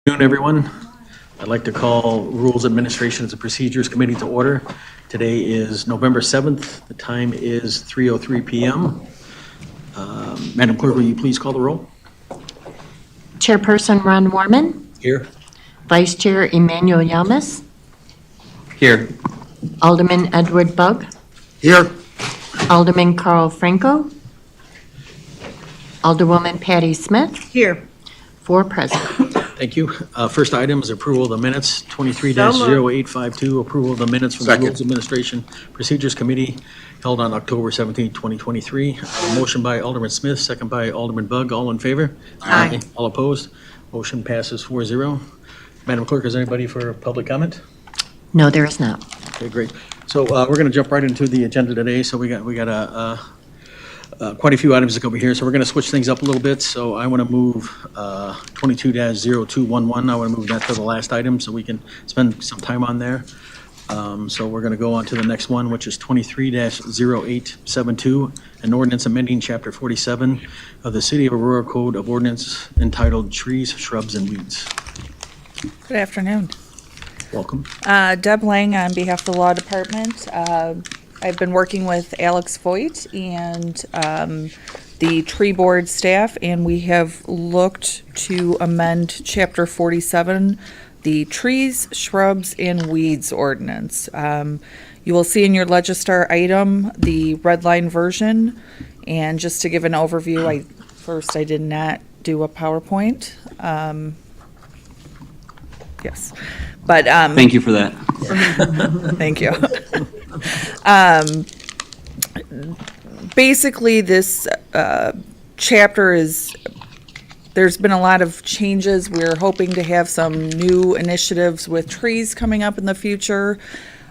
Good afternoon, everyone. I'd like to call Rules Administrations and Procedures Committee to order. Today is November 7th. The time is 3:03 p.m. Madam Clerk, will you please call the roll? Chairperson Ron Warman, Here. Vice Chair Emmanuel Yamas, Here. Alderman Edward Bug, Here. Alderman Carl Franco, Alderwoman Patty Smith. Here. 4 present. Thank you. First item is approval of the minutes, 23-0852, approval of the minutes from the Rules Administration Procedures Committee held on October 17, 2023. Motion by Alderman Smith, second by Alderman Bug. All in favor? Aye. All opposed? Motion passes 4-0. Madam Clerk, is anybody for public comment? No, there is not. Okay, great. So we're going to jump right into the agenda today. So we got quite a few items to go over here. So we're going to switch things up a little bit. So I want to move 22-0211. I want to move that to the last item so we can spend some time on there. So we're going to go on to the next one, which is 23-0872, an ordinance amending Chapter 47 of the City of Aurora Code of Ordinance entitled Trees, Shrubs, and Weeds. Good afternoon. Welcome. Deb Lang on behalf of the Law Department. I've been working with Alex Voigt and the tree board staff, and we have looked to amend Chapter 47, the Trees, Shrubs, and Weeds Ordinance. You will see in your Legistar item the red line version, and just to give an overview, I did not do a PowerPoint. Yes, but Thank you for that. thank you. Basically, this chapter there's been a lot of changes. We're hoping to have some new initiatives with trees coming up in the future.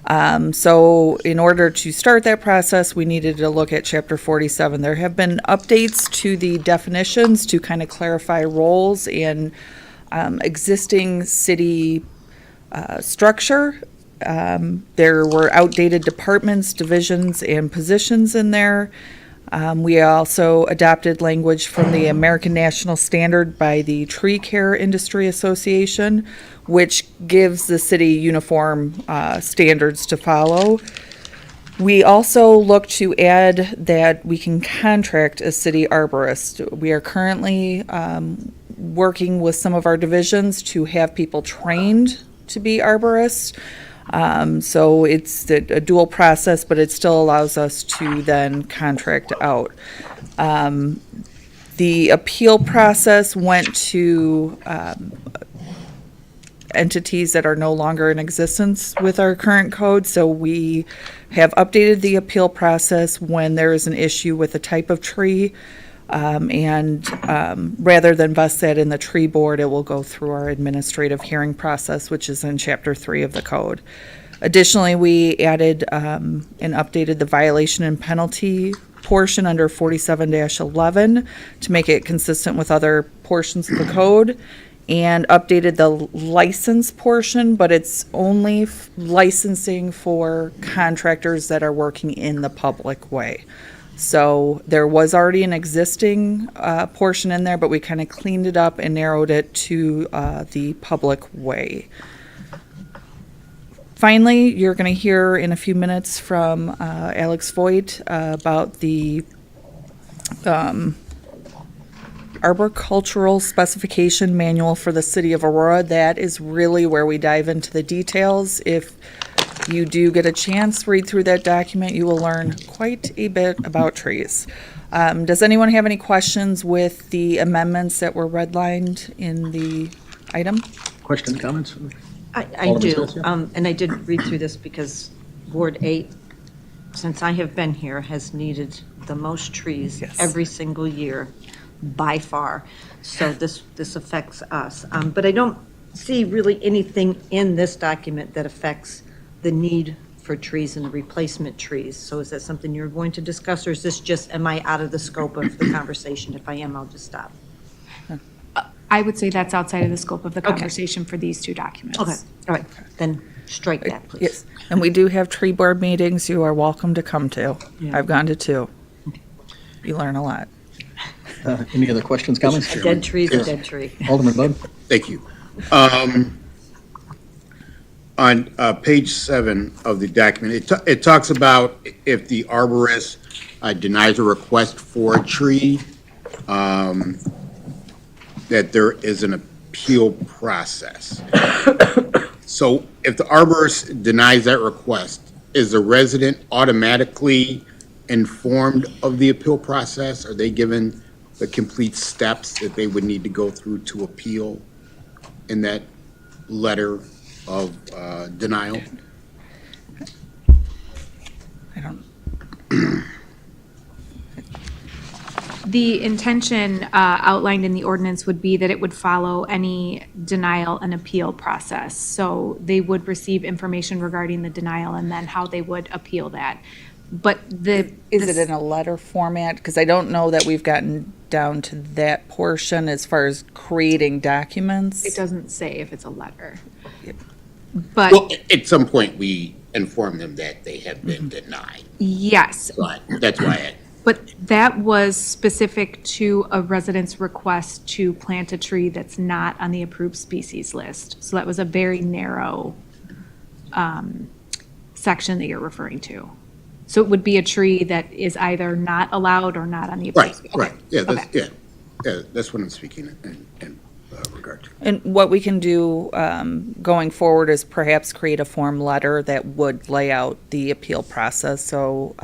So in order to start that process, we needed to look at Chapter 47. There have been updates to the definitions to kind of clarify roles in existing city structure. There were outdated departments, divisions, and positions in there. We also adopted language from the American National Standard by the Tree Care Industry Association, which gives the city uniform standards to follow. We also look to add that we can contract a city arborist. We are currently working with some of our divisions to have people trained to be arborists. So it's a dual process, but it still allows us to then contract out. The appeal process went to entities that are no longer in existence with our current code, so we have updated the appeal process when there is an issue with a type of tree. Rather than vest that in the tree board, it will go through our administrative hearing process, which is in Chapter 3 of the code. Additionally, we added and updated the violation and penalty portion under 47-11 to make it consistent with other portions of the code, and updated the license portion, but it's only licensing for contractors that are working in the public way. So there was already an existing portion in there, but we kind of cleaned it up and narrowed it to the public way. Finally, you're going to hear in a few minutes from Alex Voigt about the arboricultural specification manual for the city of Aurora. That is really where we dive into the details. If you do get a chance, read through that document, you will learn quite a bit about trees. Does anyone have any questions with the amendments that were redlined in the item? Questions, comments? I Alderman do, Smith, yeah. and I did read through this because Ward 8, since I have been here, has needed the most trees Yes. every single year, by far. So this affects us. But I don't see really anything in this document that affects the need for trees and the replacement trees. So is that something you're going to discuss, or is this just, am I out of the scope of the conversation? If I am, I'll just stop. I would say that's outside of the scope of the conversation for these two documents. Okay, all right, then strike that, please. Yes, and we do have tree board meetings you are welcome to come to. Yeah. I've gone to 2. You learn a lot. Any other questions, comments? A dead tree is a dead tree. Alderman Bug? Thank you. On page 7 of the document, it talks about if the arborist denies a request for a tree, that there is an appeal process. So if the arborist denies that request, is the resident automatically informed of the appeal process? Are they given the complete steps that they would need to go through to appeal in that letter of denial? I don't, The intention outlined in the ordinance would be that it would follow any denial and appeal process. So they would receive information regarding the denial and then how they would appeal that. But is it in a letter format? Because I don't know that we've gotten down to that portion as far as creating documents. It doesn't say if it's a letter. Well, But at some point, we inform them that they have been denied, yes, but that's why but that was specific to a resident's request to plant a tree that's not on the approved species list. So that was a very narrow section that you're referring to. So it would be a tree that is either not allowed or not on the approved. right, species. right, yeah, that's, Okay. yeah, that's what I'm speaking in regard to. And what we can do going forward is perhaps create a form letter that would lay out the appeal process, so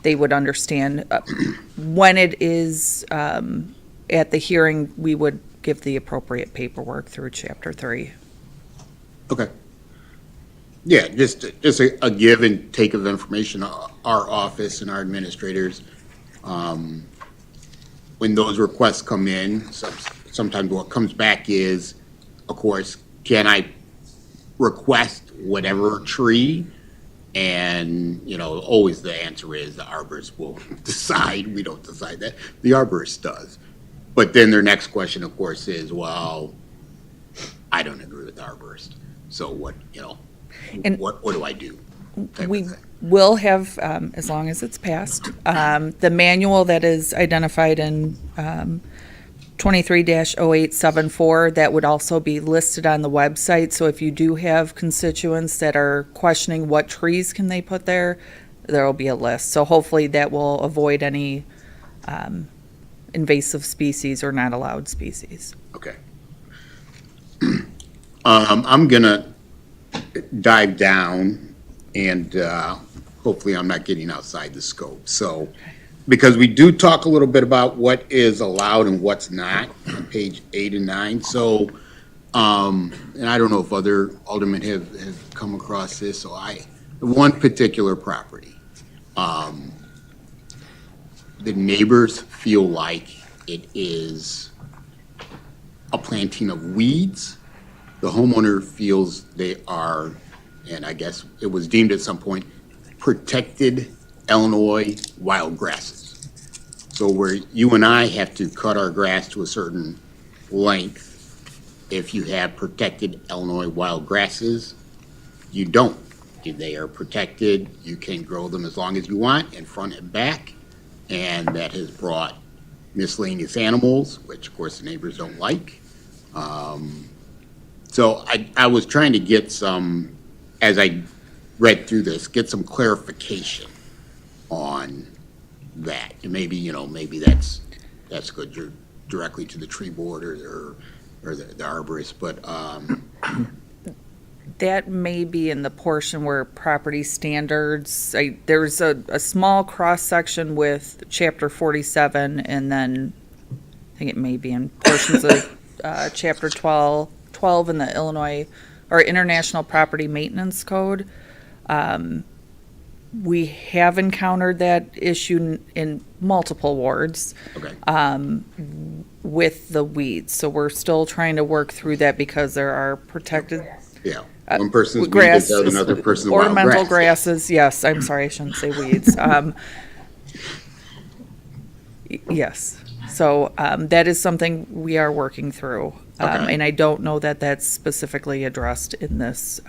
they would understand when it is at the hearing, we would give the appropriate paperwork through Chapter 3. Okay. Yeah, just a give and take of information. Our office and our administrators, when those requests come in, sometimes what comes back is, of course, can I request whatever tree? And, always the answer is the arborist will decide. We don't decide that. The arborist does. But then their next question, of course, is, well, I don't agree with the arborist. So what, And- what do I do? Type We of thing. will have, as long as it's passed, the manual that is identified in 23-0874, that would also be listed on the website. So if you do have constituents that are questioning what trees can they put there, there will be a list. So hopefully that will avoid any invasive species or not allowed species. Okay. I'm gonna dive down and hopefully I'm not getting outside the scope. So, because we do talk a little bit about what is allowed and what's not on page 8 and 9. So, and I don't know if other aldermen have come across this. So one particular property, the neighbors feel like it is a planting of weeds. The homeowner feels they are, and I guess it was deemed at some point, protected Illinois wild grasses. So where you and I have to cut our grass to a certain length, if you have protected Illinois wild grasses, you don't. They are protected, you can grow them as long as you want, in front and back, and that has brought miscellaneous animals, which of course the neighbors don't like. So I was trying to get some, as I read through this, get some clarification on that. And maybe, maybe that's good. You're directly to the tree board or the arborist, but, That may be in the portion where property standards, there's a small cross-section with Chapter 47, and then I think it may be in portions of Chapter 12 in the Illinois, or International Property Maintenance Code. We have encountered that issue in multiple wards okay. with the weeds. So we're still trying to work through that because there are protected Yeah. One person's weed grass, is another person's wild ornamental grass. grasses. Yes, I'm sorry, I shouldn't say weeds. Yes, so that is something we are working through, Okay. and I don't know that that's specifically addressed in this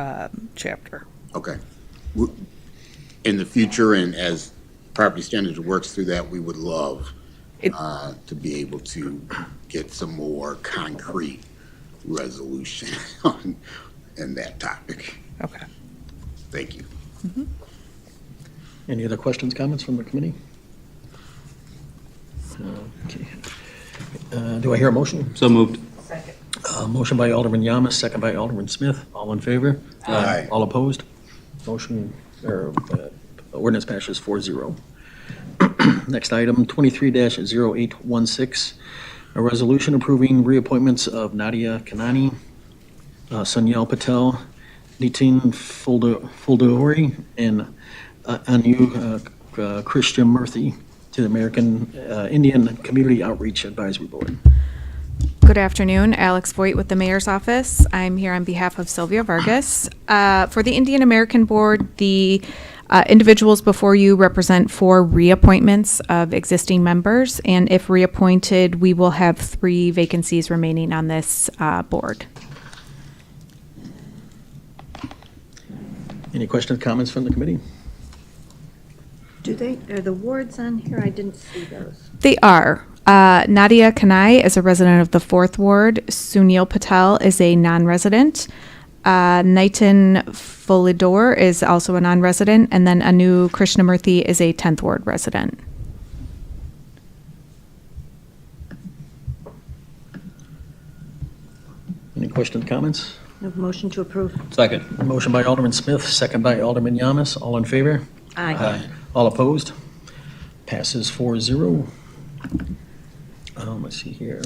chapter. Okay. In the future, and as property standards works through that, we would love It- to be able to get some more concrete resolution on that topic. Okay. Thank you. Any other questions, comments from the committee? Okay. Do I hear a motion? So moved. Motion by Alderman Yamas, second by Alderman Smith. All in favor? Aye. All opposed? Motion, or ordinance passes 4-0. Next item, 23-0816, a resolution approving reappointments of Nadia Kanani, Sunyal Patel, Nitin Fuldori, and Anu Krishnamurthy to the American Indian Community Outreach Advisory Board. Good afternoon, Alex Voigt with the Mayor's Office. I'm here on behalf of Sylvia Vargas. For the Indian American Board, the individuals before you represent 4 reappointments of existing members, and if reappointed, we will have 3 vacancies remaining on this board. Any questions, comments from the committee? Are the wards on here? I didn't see those. They are. Nadia Kanai is a resident of the 4th Ward. Sunil Patel is a non-resident. Nitin Folidor is also a non-resident. And then Anu Krishnamurthy is a 10th Ward resident. Any questions, comments? No motion to approve. Second. Motion by Alderman Smith, second by Alderman Yamas. All in favor? Aye. All opposed? Passes 4-0. Let's see here.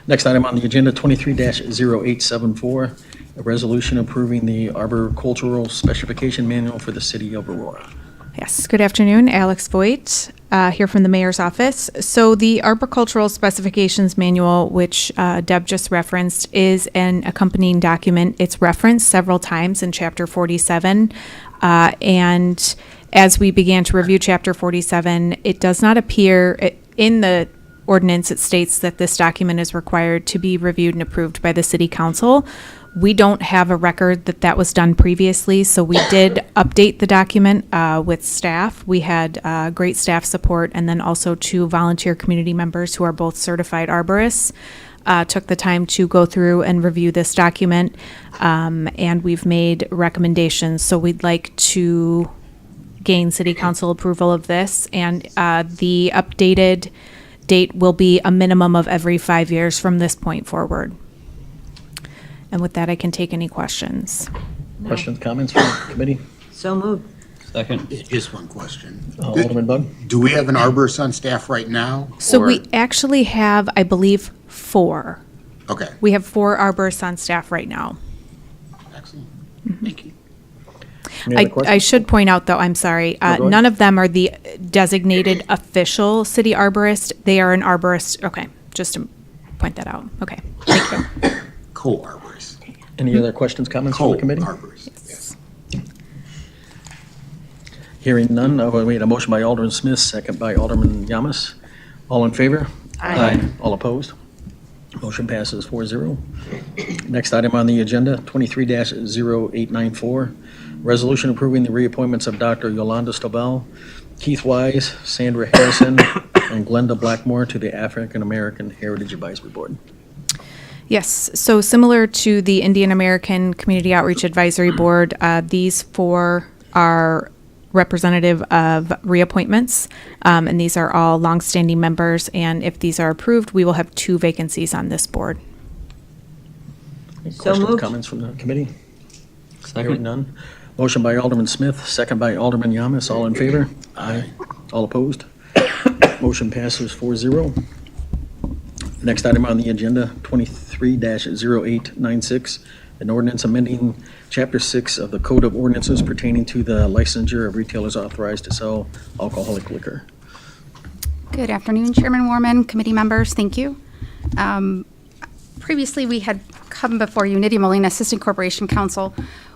Next item on the agenda, 23-0874, a resolution approving the arboricultural specification manual for the city of Aurora. Yes, good afternoon, Alex Voigt, here from the Mayor's Office. So the Arboricultural Specifications Manual, which Deb just referenced, is an accompanying document. It's referenced several times in Chapter 47, and as we began to review Chapter 47, it does not appear in the ordinance. It states that this document is required to be reviewed and approved by the City Council. We don't have a record that that was done previously, so we did update the document with staff. We had great staff support, and then also 2 volunteer community members who are both certified arborists took the time to go through and review this document, and we've made recommendations. So we'd like to gain City Council approval of this, and the updated date will be a minimum of every 5 years from this point forward. And with that, I can take any questions. Questions, comments from the committee? So moved. Second. Just one question. Alderman Bug? Do we have an arborist on staff right now? So or- we actually have, I believe, 4. Okay, We have 4 arborists on staff right now. excellent. Thank you. Any other I questions? should point out, though, I'm sorry, go ahead. none of them are the designated official city arborist. They are an arborist, okay, just to point that out. Okay, thank you. Co-arborist. Any other questions, comments from the committee? Co-arborist, yes. Hearing none, we had a motion by Alderman Smith, second by Alderman Yamas. All in favor? Aye. All opposed? Motion passes 4-0. Next item on the agenda, 23-0894, resolution approving the reappointments of Dr. Yolanda Stovall, Keith Wise, Sandra Harrison, and Glenda Blackmore to the African American Heritage Advisory Board. Yes, so similar to the Indian American Community Outreach Advisory Board, these 4 are representative of reappointments, and these are all longstanding members, and if these are approved, we will have 2 vacancies on this board. Any So questions, moved. comments from the committee? Hearing Second. none. Motion by Alderman Smith, second by Alderman Yamas. All in favor? Aye. All opposed? Motion passes 4-0. Next item on the agenda, 23-0896, an ordinance amending Chapter 6 of the Code of Ordinances pertaining to the licensure of retailers authorized to sell alcoholic liquor. Good afternoon, Chairman Warman, committee members, thank you. Previously, we had come before you, Nydia Molina, Assistant Corporation Counsel,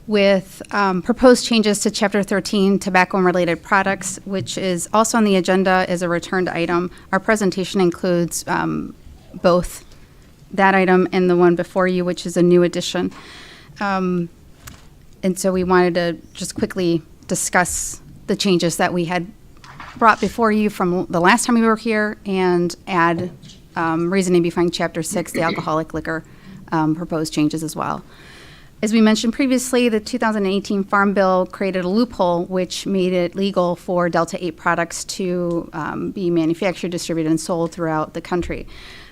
with proposed changes to Chapter 13, Tobacco and Related Products, which is also on the agenda as a returned item. Our presentation includes both that item and the one before you, which is a new addition. And so we wanted to just quickly discuss the changes that we had brought before you from the last time we were here and add reasoning behind Chapter 6, the alcoholic liquor proposed changes as well. As we mentioned previously, the 2018 Farm Bill created a loophole which made it legal for Delta 8 products to be manufactured, distributed, and sold throughout the country.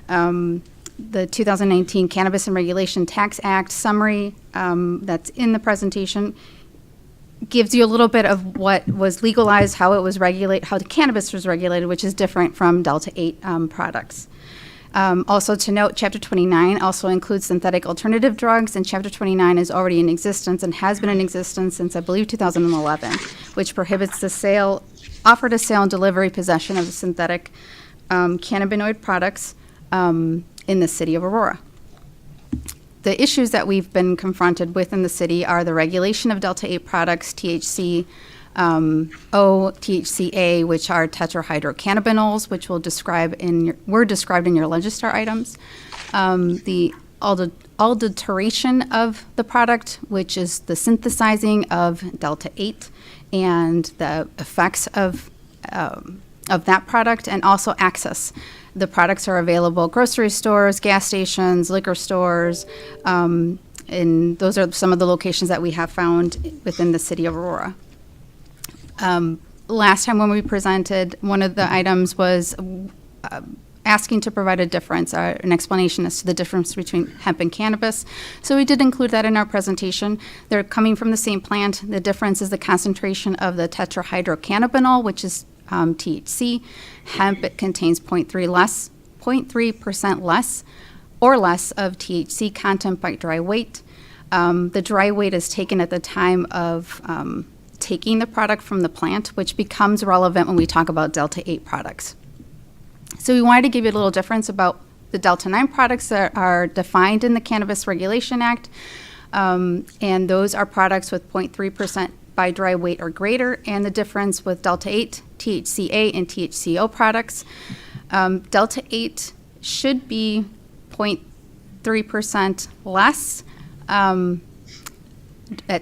The 2019 Cannabis and Regulation Tax Act summary that's in the presentation gives you a little bit of what was legalized, how it was regulated, how the cannabis was regulated, which is different from Delta 8 products. Also to note, Chapter 29 also includes synthetic alternative drugs, and Chapter 29 is already in existence and has been in existence since, I believe, 2011, which prohibits the sale, offer to sale and delivery possession of synthetic cannabinoid products in the city of Aurora. The issues that we've been confronted with in the city are the regulation of Delta 8 products, THC, THCA, which are tetrahydrocannabinols, which were described in your Legistar items. The adulteration of the product, which is the synthesizing of Delta 8 and the effects of that product, and also access. The products are available at grocery stores, gas stations, liquor stores, and those are some of the locations that we have found within the city of Aurora. Last time when we presented, one of the items was asking to provide a difference, an explanation as to the difference between hemp and cannabis. So we did include that in our presentation. They're coming from the same plant. The difference is the concentration of the tetrahydrocannabinol, which is THC. Hemp, it contains 0.3% less or less of THC content by dry weight. The dry weight is taken at the time of taking the product from the plant, which becomes relevant when we talk about Delta 8 products. So we wanted to give you a little difference about the Delta 9 products that are defined in the Cannabis Regulation Act, and those are products with 0.3% by dry weight or greater, and the difference with Delta 8, THCA, and THCO products. Delta 8 should be 0.3% less at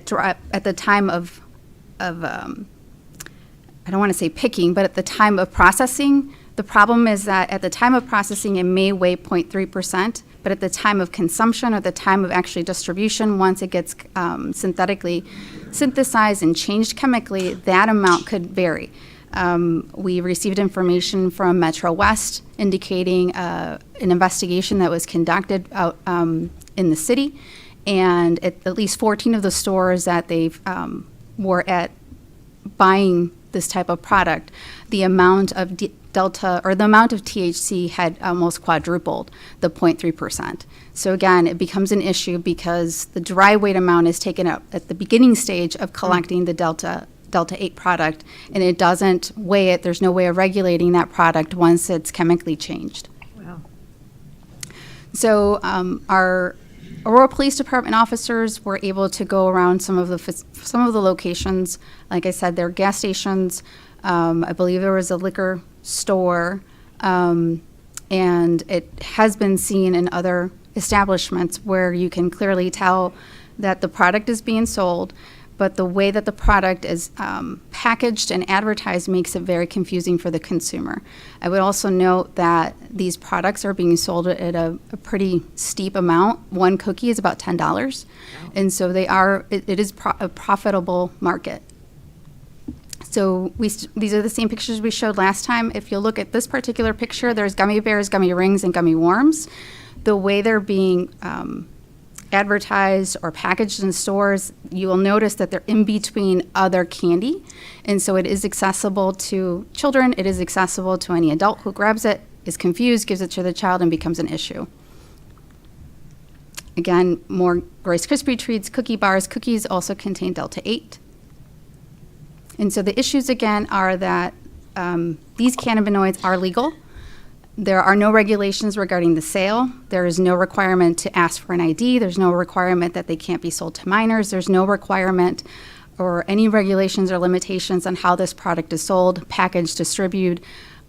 the time of I don't want to say picking, but at the time of processing. The problem is that at the time of processing, it may weigh 0.3%, but at the time of consumption or the time of actually distribution, once it gets synthetically synthesized and changed chemically, that amount could vary. We received information from Metro West indicating an investigation that was conducted out in the city, and at least 14 of the stores that they've were at buying this type of product, the amount of Delta, or the amount of THC had almost quadrupled the 0.3%. So again, it becomes an issue because the dry weight amount is taken up at the beginning stage of collecting the Delta 8 product, and it doesn't weigh it. There's no way of regulating that product once it's chemically changed. Wow. So our Aurora Police Department officers were able to go around some of the locations. Like I said, there are gas stations. I believe there was a liquor store, and it has been seen in other establishments where you can clearly tell that the product is being sold, but the way that the product is packaged and advertised makes it very confusing for the consumer. I would also note that these products are being sold at a pretty steep amount. One cookie is about $10, and so it is a profitable market. So these are the same pictures we showed last time. If you look at this particular picture, there's gummy bears, gummy rings, and gummy worms. The way they're being advertised or packaged in stores, you will notice that they're in between other candy. And so it is accessible to children. It is accessible to any adult who grabs it, is confused, gives it to the child, and becomes an issue. Again, more Rice Krispie treats, cookie bars. Cookies also contain Delta 8. And so the issues, again, are that these cannabinoids are legal. There are no regulations regarding the sale. There is no requirement to ask for an ID. There's no requirement that they can't be sold to minors. There's no requirement or any regulations or limitations on how this product is sold, packaged, distributed,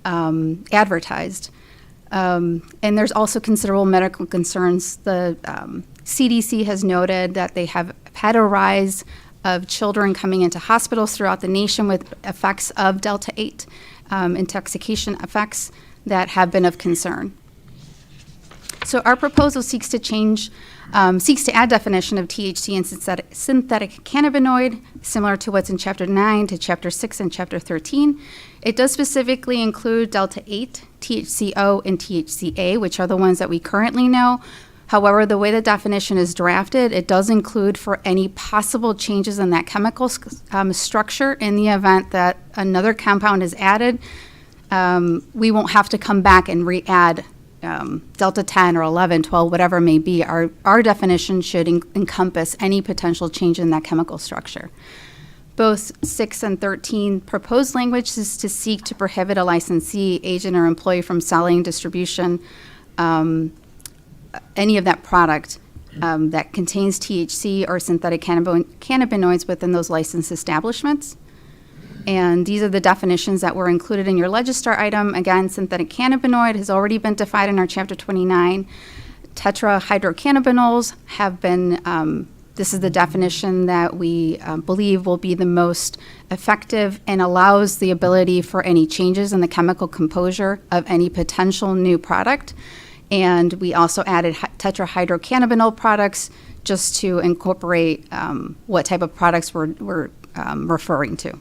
advertised. And there's also considerable medical concerns. The CDC has noted that they have had a rise of children coming into hospitals throughout the nation with effects of Delta 8, intoxication effects that have been of concern. So our proposal seeks to add definition of THC and synthetic cannabinoid, similar to what's in Chapter 9 to Chapter 6 and Chapter 13. It does specifically include Delta 8, THCO, and THCA, which are the ones that we currently know. However, the way the definition is drafted, it does include for any possible changes in that chemical structure in the event that another compound is added. We won't have to come back and re-add Delta 10 or 11, 12, whatever it may be. Our definition should encompass any potential change in that chemical structure. Both 6 and 13 proposed language is to seek to prohibit a licensee, agent, or employee from selling, distribution, any of that product that contains THC or synthetic cannabinoids within those licensed establishments. And these are the definitions that were included in your Legistar item. Again, synthetic cannabinoid has already been defined in our Chapter 29. Tetrahydrocannabinols have been, this is the definition that we believe will be the most effective and allows the ability for any changes in the chemical composure of any potential new product. And we also added tetrahydrocannabinol products just to incorporate what type of products we're referring to.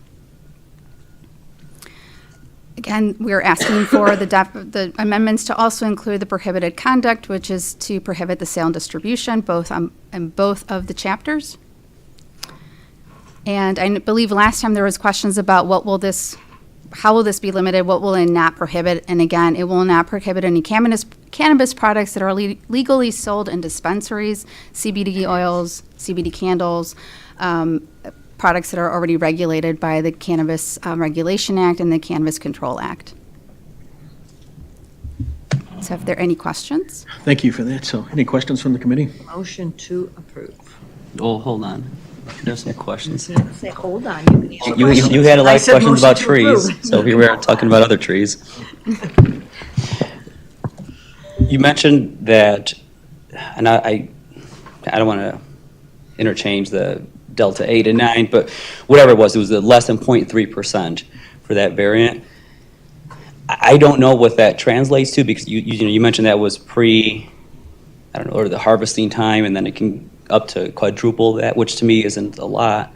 Again, we're asking for the amendments to also include the prohibited conduct, which is to prohibit the sale and distribution, in both of the chapters. And I believe last time there was questions about how will this be limited, what will it not prohibit? And again, it will not prohibit any cannabis products that are legally sold in dispensaries, CBD oils, CBD candles, products that are already regulated by the Cannabis Regulation Act and the Cannabis Control Act. So if there are any questions? Thank you for that. So any questions from the committee? Motion to approve. Oh, hold on. There's some questions. You can't say, hold on, you can answer You questions. had a lot I of said questions about motion to trees, approve. so here we are talking about other trees. You mentioned that, and I don't want to interchange the Delta 8 and 9, but whatever it was less than 0.3% for that variant. I don't know what that translates to because you mentioned that was or the harvesting time, and then it can up to quadruple that, which to me isn't a lot.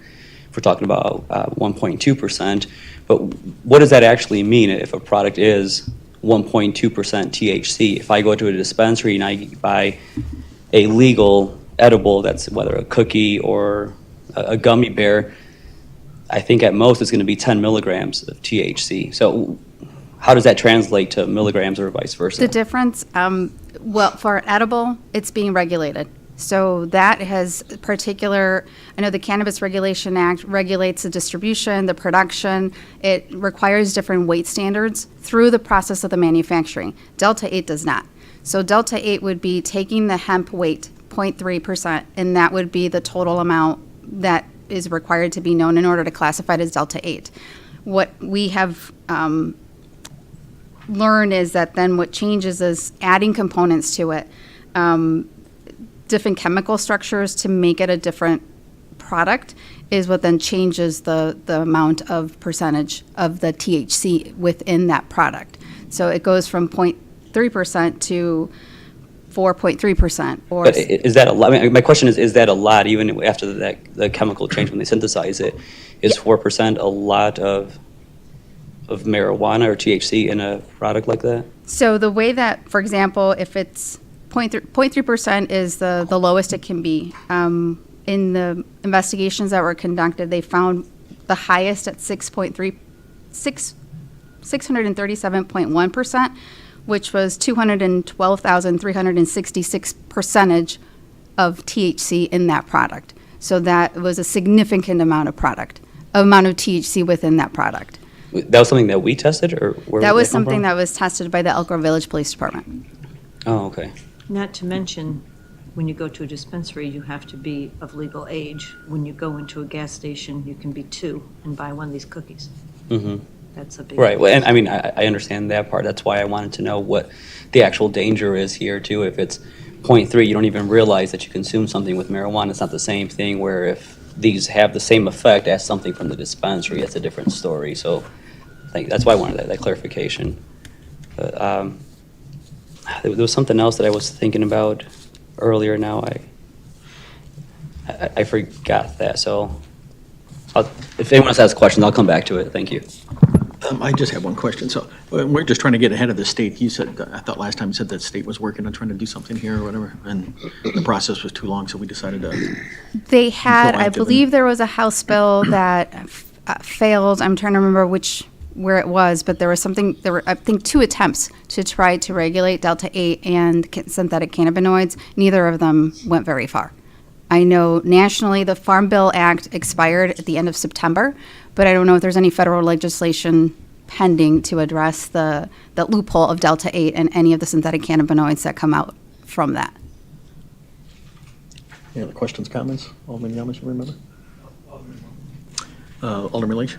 If we're talking about 1.2%, but what does that actually mean if a product is 1.2% THC? If I go to a dispensary and I buy a legal edible, that's whether a cookie or a gummy bear, I think at most it's going to be 10 milligrams of THC. So how does that translate to milligrams or vice versa? The difference, for edible, it's being regulated. So that has I know the Cannabis Regulation Act regulates the distribution, the production. It requires different weight standards through the process of the manufacturing. Delta 8 does not. So Delta 8 would be taking the hemp weight, 0.3%, and that would be the total amount that is required to be known in order to classify it as Delta 8. What we have learned is that then what changes is adding components to it, different chemical structures to make it a different product is what then changes the amount of percentage of the THC within that product. So it goes from 0.3% to 4.3%. But is that a lot? I mean, my question is that a lot even after the chemical change when they synthesize it? Is 4% a lot of marijuana or THC in a product like that? So the way that, for example, if it's 0.3% is the lowest it can be. In the investigations that were conducted, they found the highest at 637.1%, which was 212,366 percentage of THC in that product. So that was a significant amount of THC within that product. That was something that we tested, or where That did was come something from? that was tested by the Elk Grove Village Police Department. Oh, okay. Not to mention, when you go to a dispensary, you have to be of legal age. When you go into a gas station, you can be 2 and buy one of these cookies. Mm-hmm. That's a big. Right. Well, and I mean, I understand that part. That's why I wanted to know what the actual danger is here too. If it's 0.3, you don't even realize that you consume something with marijuana. It's not the same thing where if these have the same effect as something from the dispensary, it's a different story. So that's why I wanted that clarification. But, There was something else that I was thinking about earlier now. I forgot that, so if anyone else has questions, I'll come back to it. Thank you. I just have one question. So we're just trying to get ahead of the state. You said, I thought last time you said that state was working on trying to do something here or whatever, and the process was too long, so we decided to. They had, I Proactive believe and- there was a House bill that failed. I'm trying to remember where it was, but there was something, there were, I think, 2 attempts to try to regulate Delta 8 and synthetic cannabinoids. Neither of them went very far. I know nationally, the Farm Bill Act expired at the end of September, but I don't know if there's any federal legislation pending to address the loophole of Delta 8 and any of the synthetic cannabinoids that come out from that. Any other questions, comments? Alderman Yamas, you remember? Alderman Leach?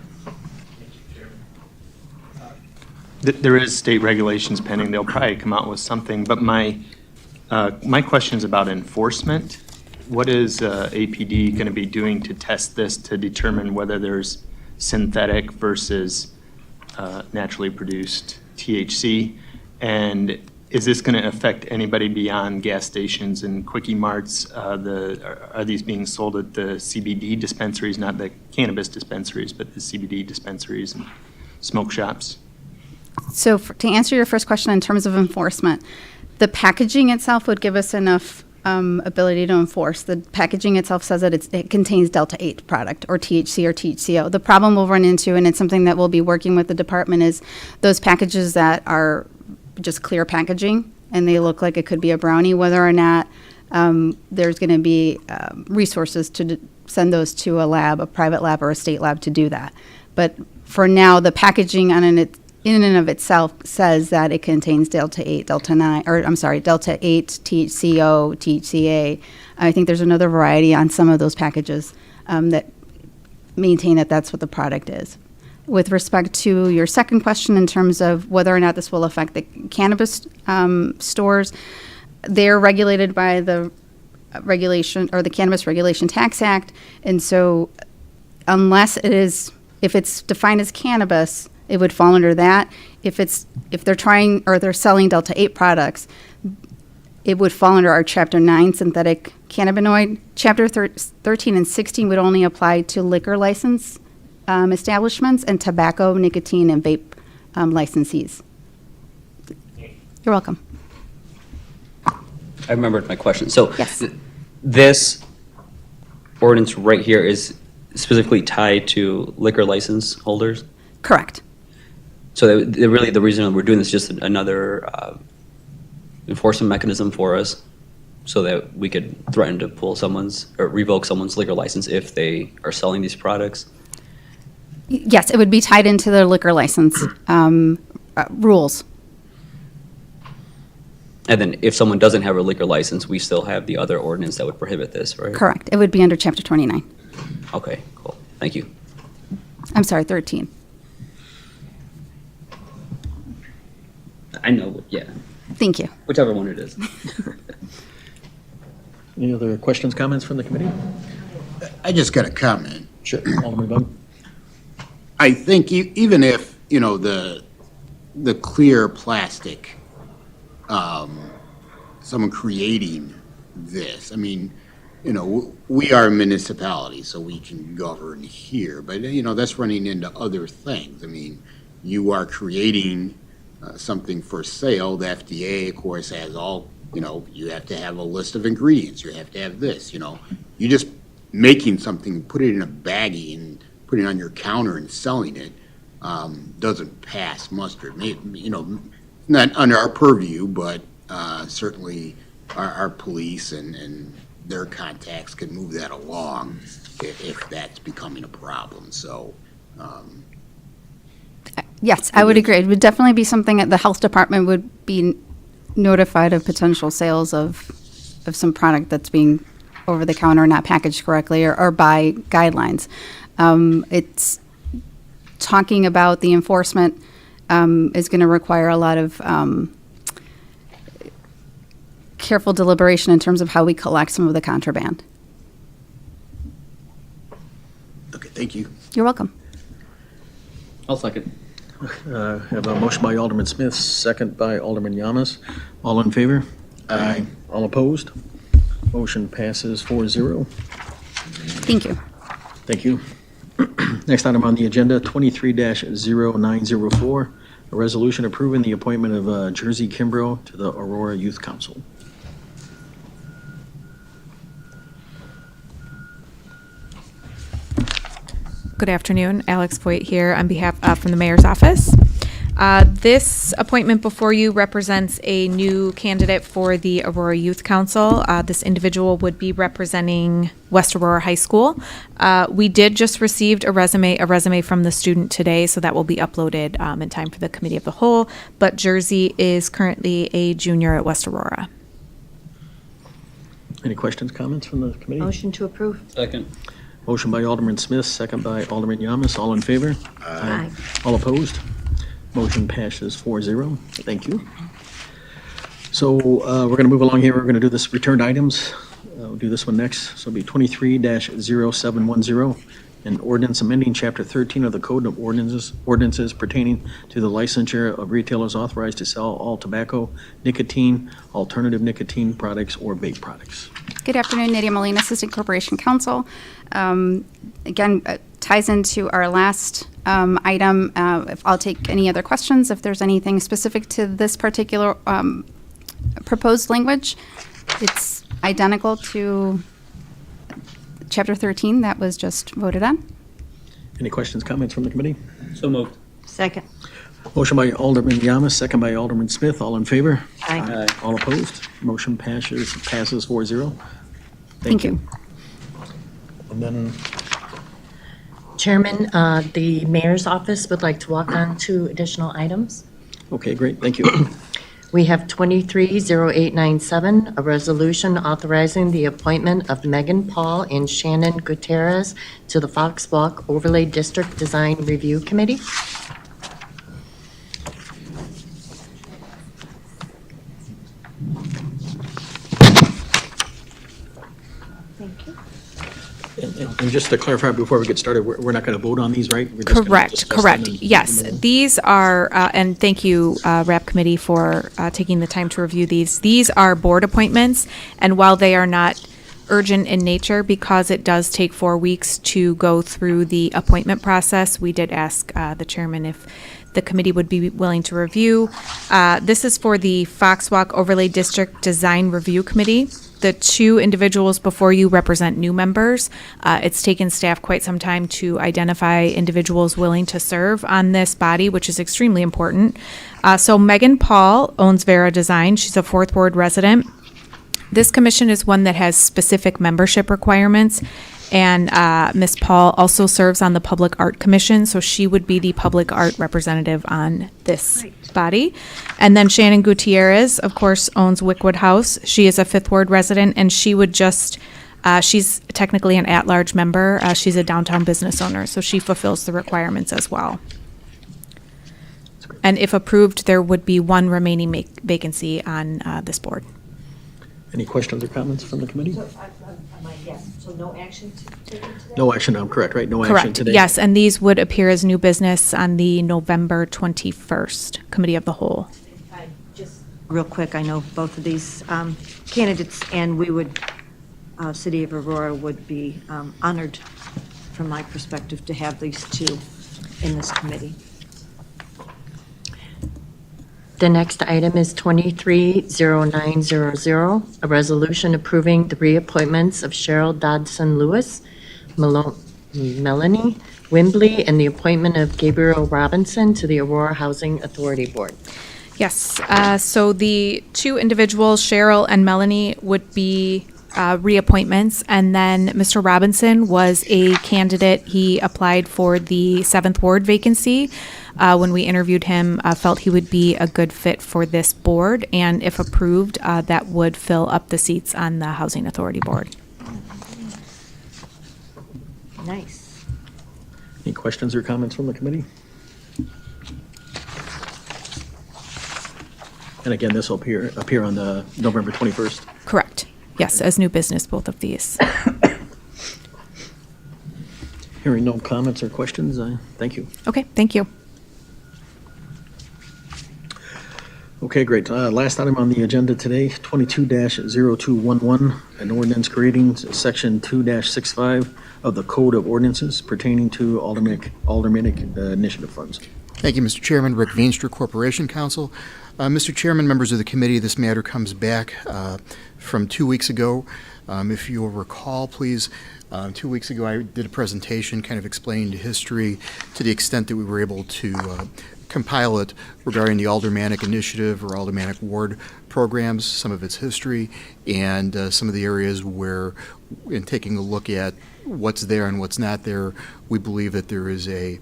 There is state regulations pending. They'll probably come out with something, but my question is about enforcement. What is APD going to be doing to test this to determine whether there's synthetic versus naturally produced THC? And is this going to affect anybody beyond gas stations and quickie marts? Are these being sold at the CBD dispensaries, not the cannabis dispensaries, but the CBD dispensaries and smoke shops? So to answer your first question in terms of enforcement, the packaging itself would give us enough ability to enforce. The packaging itself says that it contains Delta 8 product or THC or THCO. The problem we'll run into, and it's something that we'll be working with the department, is those packages that are just clear packaging and they look like it could be a brownie, whether or not there's going to be resources to send those to a lab, a private lab or a state lab to do that. But for now, the packaging in and of itself says that it contains Delta 8, Delta 9, or I'm sorry, Delta 8, THCO, THCA. I think there's another variety on some of those packages that maintain that that's what the product is. With respect to your second question in terms of whether or not this will affect the cannabis stores, they're regulated by the regulation or the Cannabis Regulation Tax Act. And so unless if it's defined as cannabis, it would fall under that. If they're trying or they're selling Delta 8 products, it would fall under our Chapter 9 synthetic cannabinoid. Chapter 13 and 16 would only apply to liquor license establishments and tobacco, nicotine, and vape licensees. You're welcome. I remembered my question. So Yes. This ordinance right here is specifically tied to liquor license holders? Correct. So really, the reason we're doing this is just another enforcement mechanism for us, so that we could threaten to pull someone's or revoke someone's liquor license if they are selling these products. Yes, it would be tied into the liquor license rules. And then if someone doesn't have a liquor license, we still have the other ordinance that would prohibit this, right? Correct. It would be under Chapter 29. Okay, cool. Thank you. I'm sorry, 13. I know, yeah, Thank you. whichever one it is. Any other questions, comments from the committee? I just got a comment. Sure. Alderman Bug? I think even if, the clear plastic, someone creating this, we are a municipality, so we can govern here, but, that's running into other things. You are creating something for sale. The FDA, of course, has all, you have to have a list of ingredients. You have to have this, You just making something, put it in a baggie and putting it on your counter and selling it doesn't pass muster. Maybe, not under our purview, but certainly our police and their contacts can move that along if that's becoming a problem. So, Yes, I would agree. It would definitely be something that the health department would be notified of potential sales of some product that's being over the counter, not packaged correctly, or by guidelines. It's talking about the enforcement is going to require a lot of careful deliberation in terms of how we collect some of the contraband. okay, thank you. You're welcome. I'll second. Have a motion by Alderman Smith, second by Alderman Yamas. All in favor? Aye. All opposed? Motion passes 4-0. Thank you. Thank you. Next item on the agenda, 23-0904, a resolution approving the appointment of Jersey Kimbrough to the Aurora Youth Council. Good afternoon, Alex Voigt here on behalf from the mayor's office. This appointment before you represents a new candidate for the Aurora Youth Council. This individual would be representing West Aurora High School. We did just received a resume from the student today, so that will be uploaded in time for the committee of the whole. But Jersey is currently a junior at West Aurora. Any questions, comments from the committee? Motion to approve. Second. Motion by Alderman Smith, second by Alderman Yamas. All in favor? Aye. All opposed? Motion passes 4-0. Thank you. So we're going to move along here. We're going to do this returned items. We'll do this one next. So it'll be 23-0710, an ordinance amending Chapter 13 of the Code of Ordinances pertaining to the licensure of retailers authorized to sell all tobacco, nicotine, alternative nicotine products, or vape products. Good afternoon, Nadia Molina, Assistant Corporation Counsel. Again, ties into our last item. If I'll take any other questions, if there's anything specific to this particular proposed language. It's identical to Chapter 13 that was just voted on. Any questions, comments from the committee? So moved. Second. Motion by Alderman Yamas, second by Alderman Smith. All in favor? Aye. All opposed? Motion passes 4-0. Thank you. And then, Chairman, the mayor's office would like to walk on 2 additional items. okay, great, thank you. We have 230897, a resolution authorizing the appointment of Megan Paul and Shannon Gutierrez to the Fox Walk Overlay District Design Review Committee. And just to clarify before we get started, we're not going to vote on these, right? We're just gonna Correct, discuss correct. them and- Yes, these are, and thank you, RAP Committee, for taking the time to review these. These are board appointments, and while they are not urgent in nature, because it does take 4 weeks to go through the appointment process, we did ask the chairman if the committee would be willing to review. This is for the Foxwalk Overlay District Design Review Committee. The 2 individuals before you represent new members. It's taken staff quite some time to identify individuals willing to serve on this body, which is extremely important. So Megan Paul owns Vera Design. She's a 4th Ward resident. This commission is one that has specific membership requirements. And Ms. Paul also serves on the Public Art Commission, so she would be the public art representative on this body. And then Shannon Gutierrez, of course, owns Wickwood House. She is a 5th Ward resident, and she would just, she's technically an at-large member. She's a downtown business owner, so she fulfills the requirements as well. And if approved, there would be 1 remaining vacancy on this board. Any questions or comments from the committee? Yes, so no action taken today? No action, I'm correct, right? No action Correct, today? yes, and these would appear as new business on the November 21st Committee of the Whole. Just real quick, I know both of these candidates, and we would, City of Aurora would be honored, from my perspective, to have these 2 in this committee. The next item is 230900, a resolution approving the reappointments of Cheryl Dodson-Lewis, Melanie Wimbley, and the appointment of Gabriel Robinson to the Aurora Housing Authority Board. Yes, so the 2 individuals, Cheryl and Melanie, would be reappointments, and then Mr. Robinson was a candidate. He applied for the 7th Ward vacancy. When we interviewed him, felt he would be a good fit for this board, and if approved, that would fill up the seats on the Housing Authority Board. Nice. Any questions or comments from the committee? And again, this will appear on the November 21st. Correct. Yes, as new business, both of these. Hearing no comments or questions, thank you. Okay, thank you. Okay, great. Last item on the agenda today, 22-0211, an ordinance creating section 2-65 of the Code of Ordinances pertaining to aldermanic initiative funds. Thank you, Mr. Chairman. Rick Veenstra, Corporation Counsel. Mr. Chairman, members of the committee, this matter comes back from 2 weeks ago. If you'll recall, please, 2 weeks ago I did a presentation kind of explaining the history to the extent that we were able to compile it regarding the Aldermanic Initiative or Aldermanic Ward programs, some of its history, and some of the areas where, in taking a look at what's there and what's not there, we believe that there is a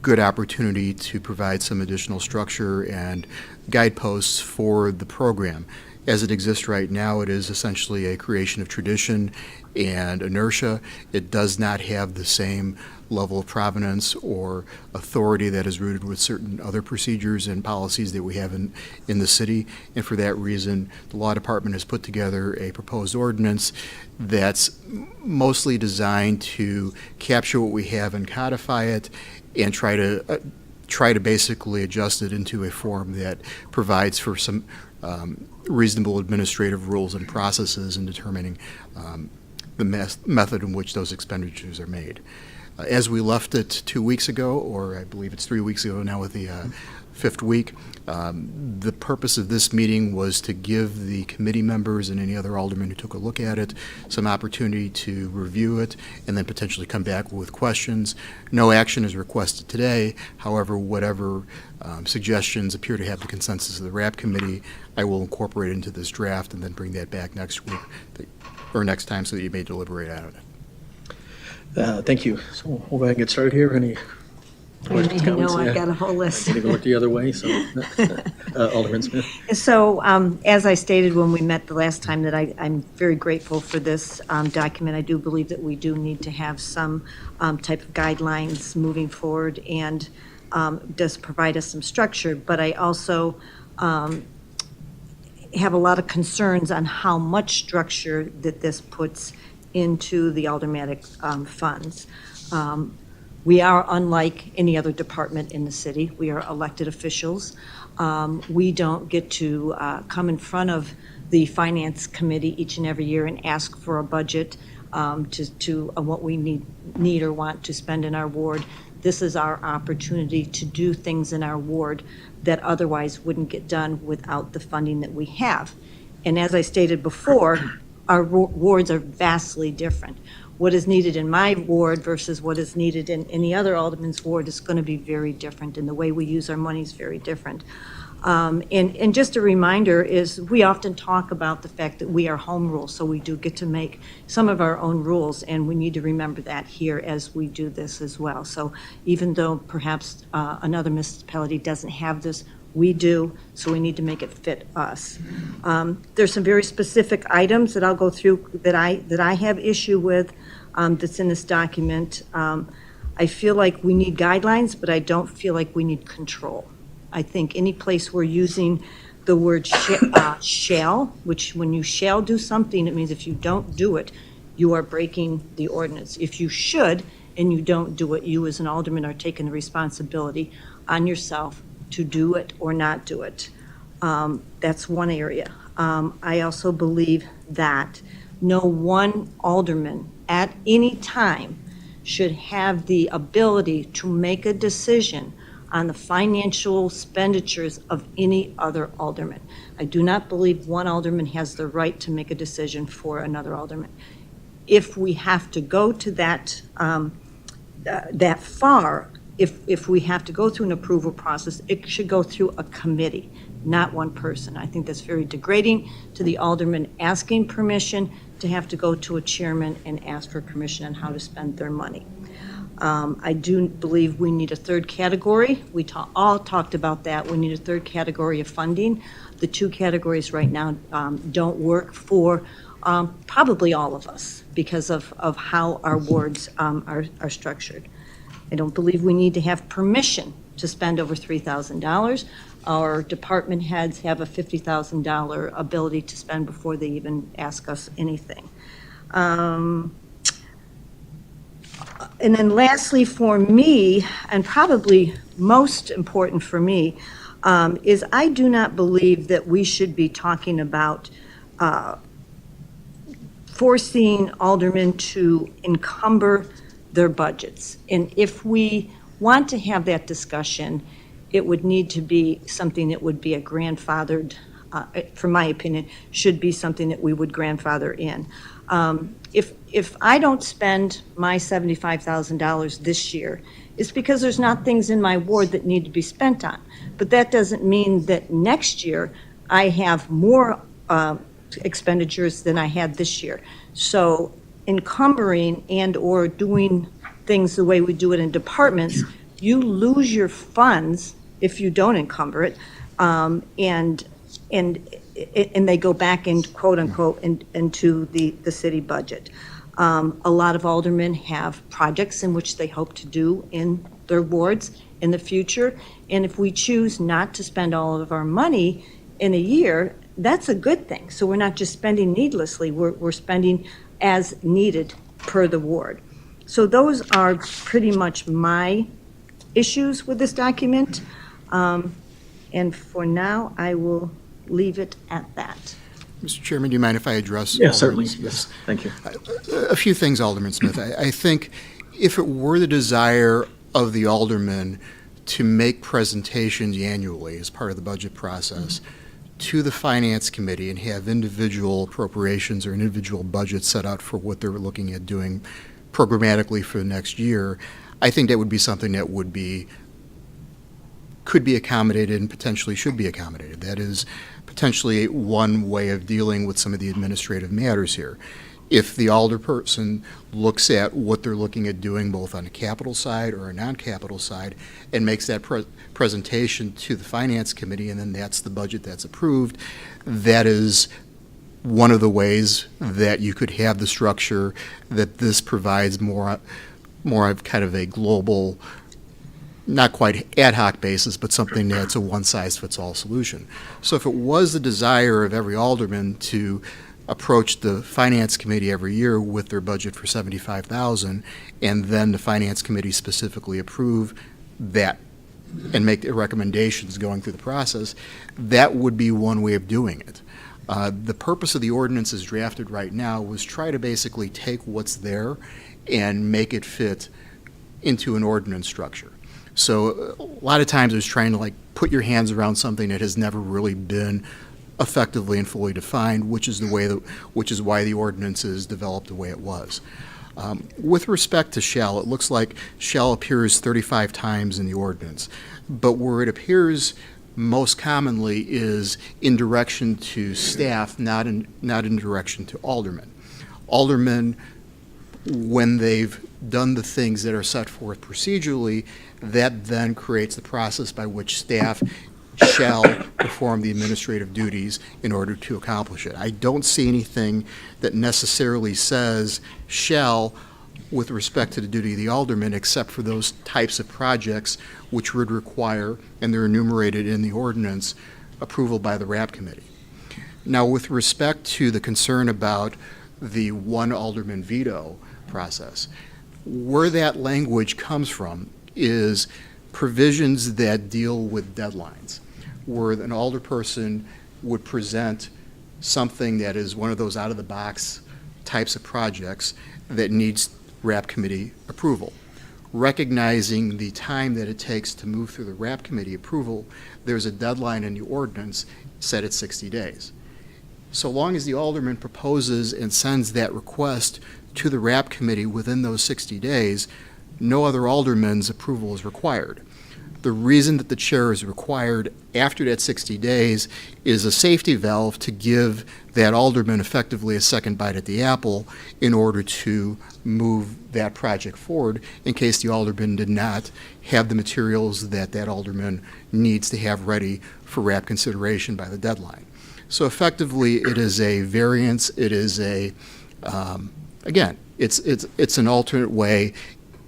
good opportunity to provide some additional structure and guideposts for the program. As it exists right now, it is essentially a creation of tradition and inertia. It does not have the same level of provenance or authority that is rooted with certain other procedures and policies that we have in the city. And for that reason, the law department has put together a proposed ordinance that's mostly designed to capture what we have and codify it and try to basically adjust it into a form that provides for some reasonable administrative rules and processes in determining the method in which those expenditures are made. As we left it 2 weeks ago, or I believe it's 3 weeks ago now with the fifth week, the purpose of this meeting was to give the committee members and any other aldermen who took a look at it some opportunity to review it and then potentially come back with questions. No action is requested today. However, whatever suggestions appear to have the consensus of the RAP committee, I will incorporate into this draft and then bring that back next week or next time so that you may deliberate on it. Thank you. So we'll go ahead and get started here. Any questions, I comments? know, I've Yeah. got a whole list. I'm going to look the other way, so Alderman Smith. So, as I stated when we met the last time, that I'm very grateful for this document. I do believe that we do need to have some type of guidelines moving forward, and does provide us some structure. But I also have a lot of concerns on how much structure that this puts into the aldermanic funds. We are unlike any other department in the city. We are elected officials. We don't get to come in front of the finance committee each and every year and ask for a budget to what we need or want to spend in our ward. This is our opportunity to do things in our ward that otherwise wouldn't get done without the funding that we have. And as I stated before, our wards are vastly different. What is needed in my ward versus what is needed in any other alderman's ward is going to be very different, and the way we use our money is very different. And just a reminder is we often talk about the fact that we are home rule, so we do get to make some of our own rules, and we need to remember that here as we do this as well. So even though perhaps another municipality doesn't have this, we do, so we need to make it fit us. There's some very specific items that I'll go through that I have issue with that's in this document. I feel like we need guidelines, but I don't feel like we need control. I think any place we're using the word shall, which when you shall do something, it means if you don't do it, you are breaking the ordinance. If you should and you don't do it, you as an alderman are taking the responsibility on yourself to do it or not do it. That's one area. I also believe that no one alderman at any time should have the ability to make a decision on the financial expenditures of any other alderman. I do not believe one alderman has the right to make a decision for another alderman. If we have to go to that far, if we have to go through an approval process, it should go through a committee, not one person. I think that's very degrading to the alderman asking permission to have to go to a chairman and ask for permission on how to spend their money. I do believe we need a third category. We all talked about that. We need a third category of funding. The two categories right now don't work for probably all of us because of how our wards are structured. I don't believe we need to have permission to spend over $3,000. Our department heads have a $50,000 ability to spend before they even ask us anything. And then lastly, for me, and probably most important for me, is I do not believe that we should be talking about forcing aldermen to encumber their budgets. And if we want to have that discussion, it would need to be something that would be a grandfathered, from my opinion, should be something that we would grandfather in. If I don't spend my $75,000 this year, it's because there's not things in my ward that need to be spent on. But that doesn't mean that next year I have more expenditures than I had this year. So encumbering and/or doing things the way we do it in departments, you lose your funds if you don't encumber it, and they go back in, quote unquote, into the city budget. A lot of aldermen have projects in which they hope to do in their wards in the future, and if we choose not to spend all of our money in a year, that's a good thing. So we're not just spending needlessly, we're spending as needed per the ward. So those are pretty much my issues with this document. And for now, I will leave it at that. Mr. Chairman, do you mind if I address? Yeah, certainly. Alderman Smith? Yes, thank you. A few things, Alderman Smith. I think if it were the desire of the aldermen to make presentations annually as part of the budget process to the Finance Committee and have individual appropriations or individual budgets set out for what they're looking at doing programmatically for the next year, I think that would be something that could be accommodated and potentially should be accommodated. That is potentially one way of dealing with some of the administrative matters here. If the alderperson looks at what they're looking at doing both on a capital side or a non-capital side and makes that presentation to the Finance Committee, and then that's the budget that's approved, that is one of the ways that you could have the structure that this provides more of kind of a global, not quite ad hoc basis, but something that's a one-size-fits-all solution. So if it was the desire of every alderman to approach the Finance Committee every year with their budget for $75,000, and then the Finance Committee specifically approve that and make the recommendations going through the process, that would be one way of doing it. The purpose of the ordinance as drafted right now was try to basically take what's there and make it fit into an ordinance structure. So a lot of times it's trying to put your hands around something that has never really been effectively and fully defined, which is why the ordinance is developed the way it was. With respect to shall, it looks like shall appears 35 times in the ordinance, but where it appears most commonly is in direction to staff, not in direction to aldermen. Aldermen, when they've done the things that are set forth procedurally, that then creates the process by which staff shall perform the administrative duties in order to accomplish it. I don't see anything that necessarily says shall with respect to the duty of the alderman, except for those types of projects which would require, and they're enumerated in the ordinance, approval by the RAP committee. Now, with respect to the concern about the one alderman veto process, where that language comes from is provisions that deal with deadlines, where an alderperson would present something that is one of those out-of-the-box types of projects that needs RAP committee approval. Recognizing the time that it takes to move through the RAP committee approval, there's a deadline in the ordinance set at 60 days. So long as the alderman proposes and sends that request to the RAP committee within those 60 days, no other alderman's approval is required. The reason that the chair is required after that 60 days is a safety valve to give that alderman effectively a second bite at the apple in order to move that project forward in case the alderman did not have the materials that that alderman needs to have ready for RAP consideration by the deadline. So effectively, it is a variance. It is again, it's an alternate way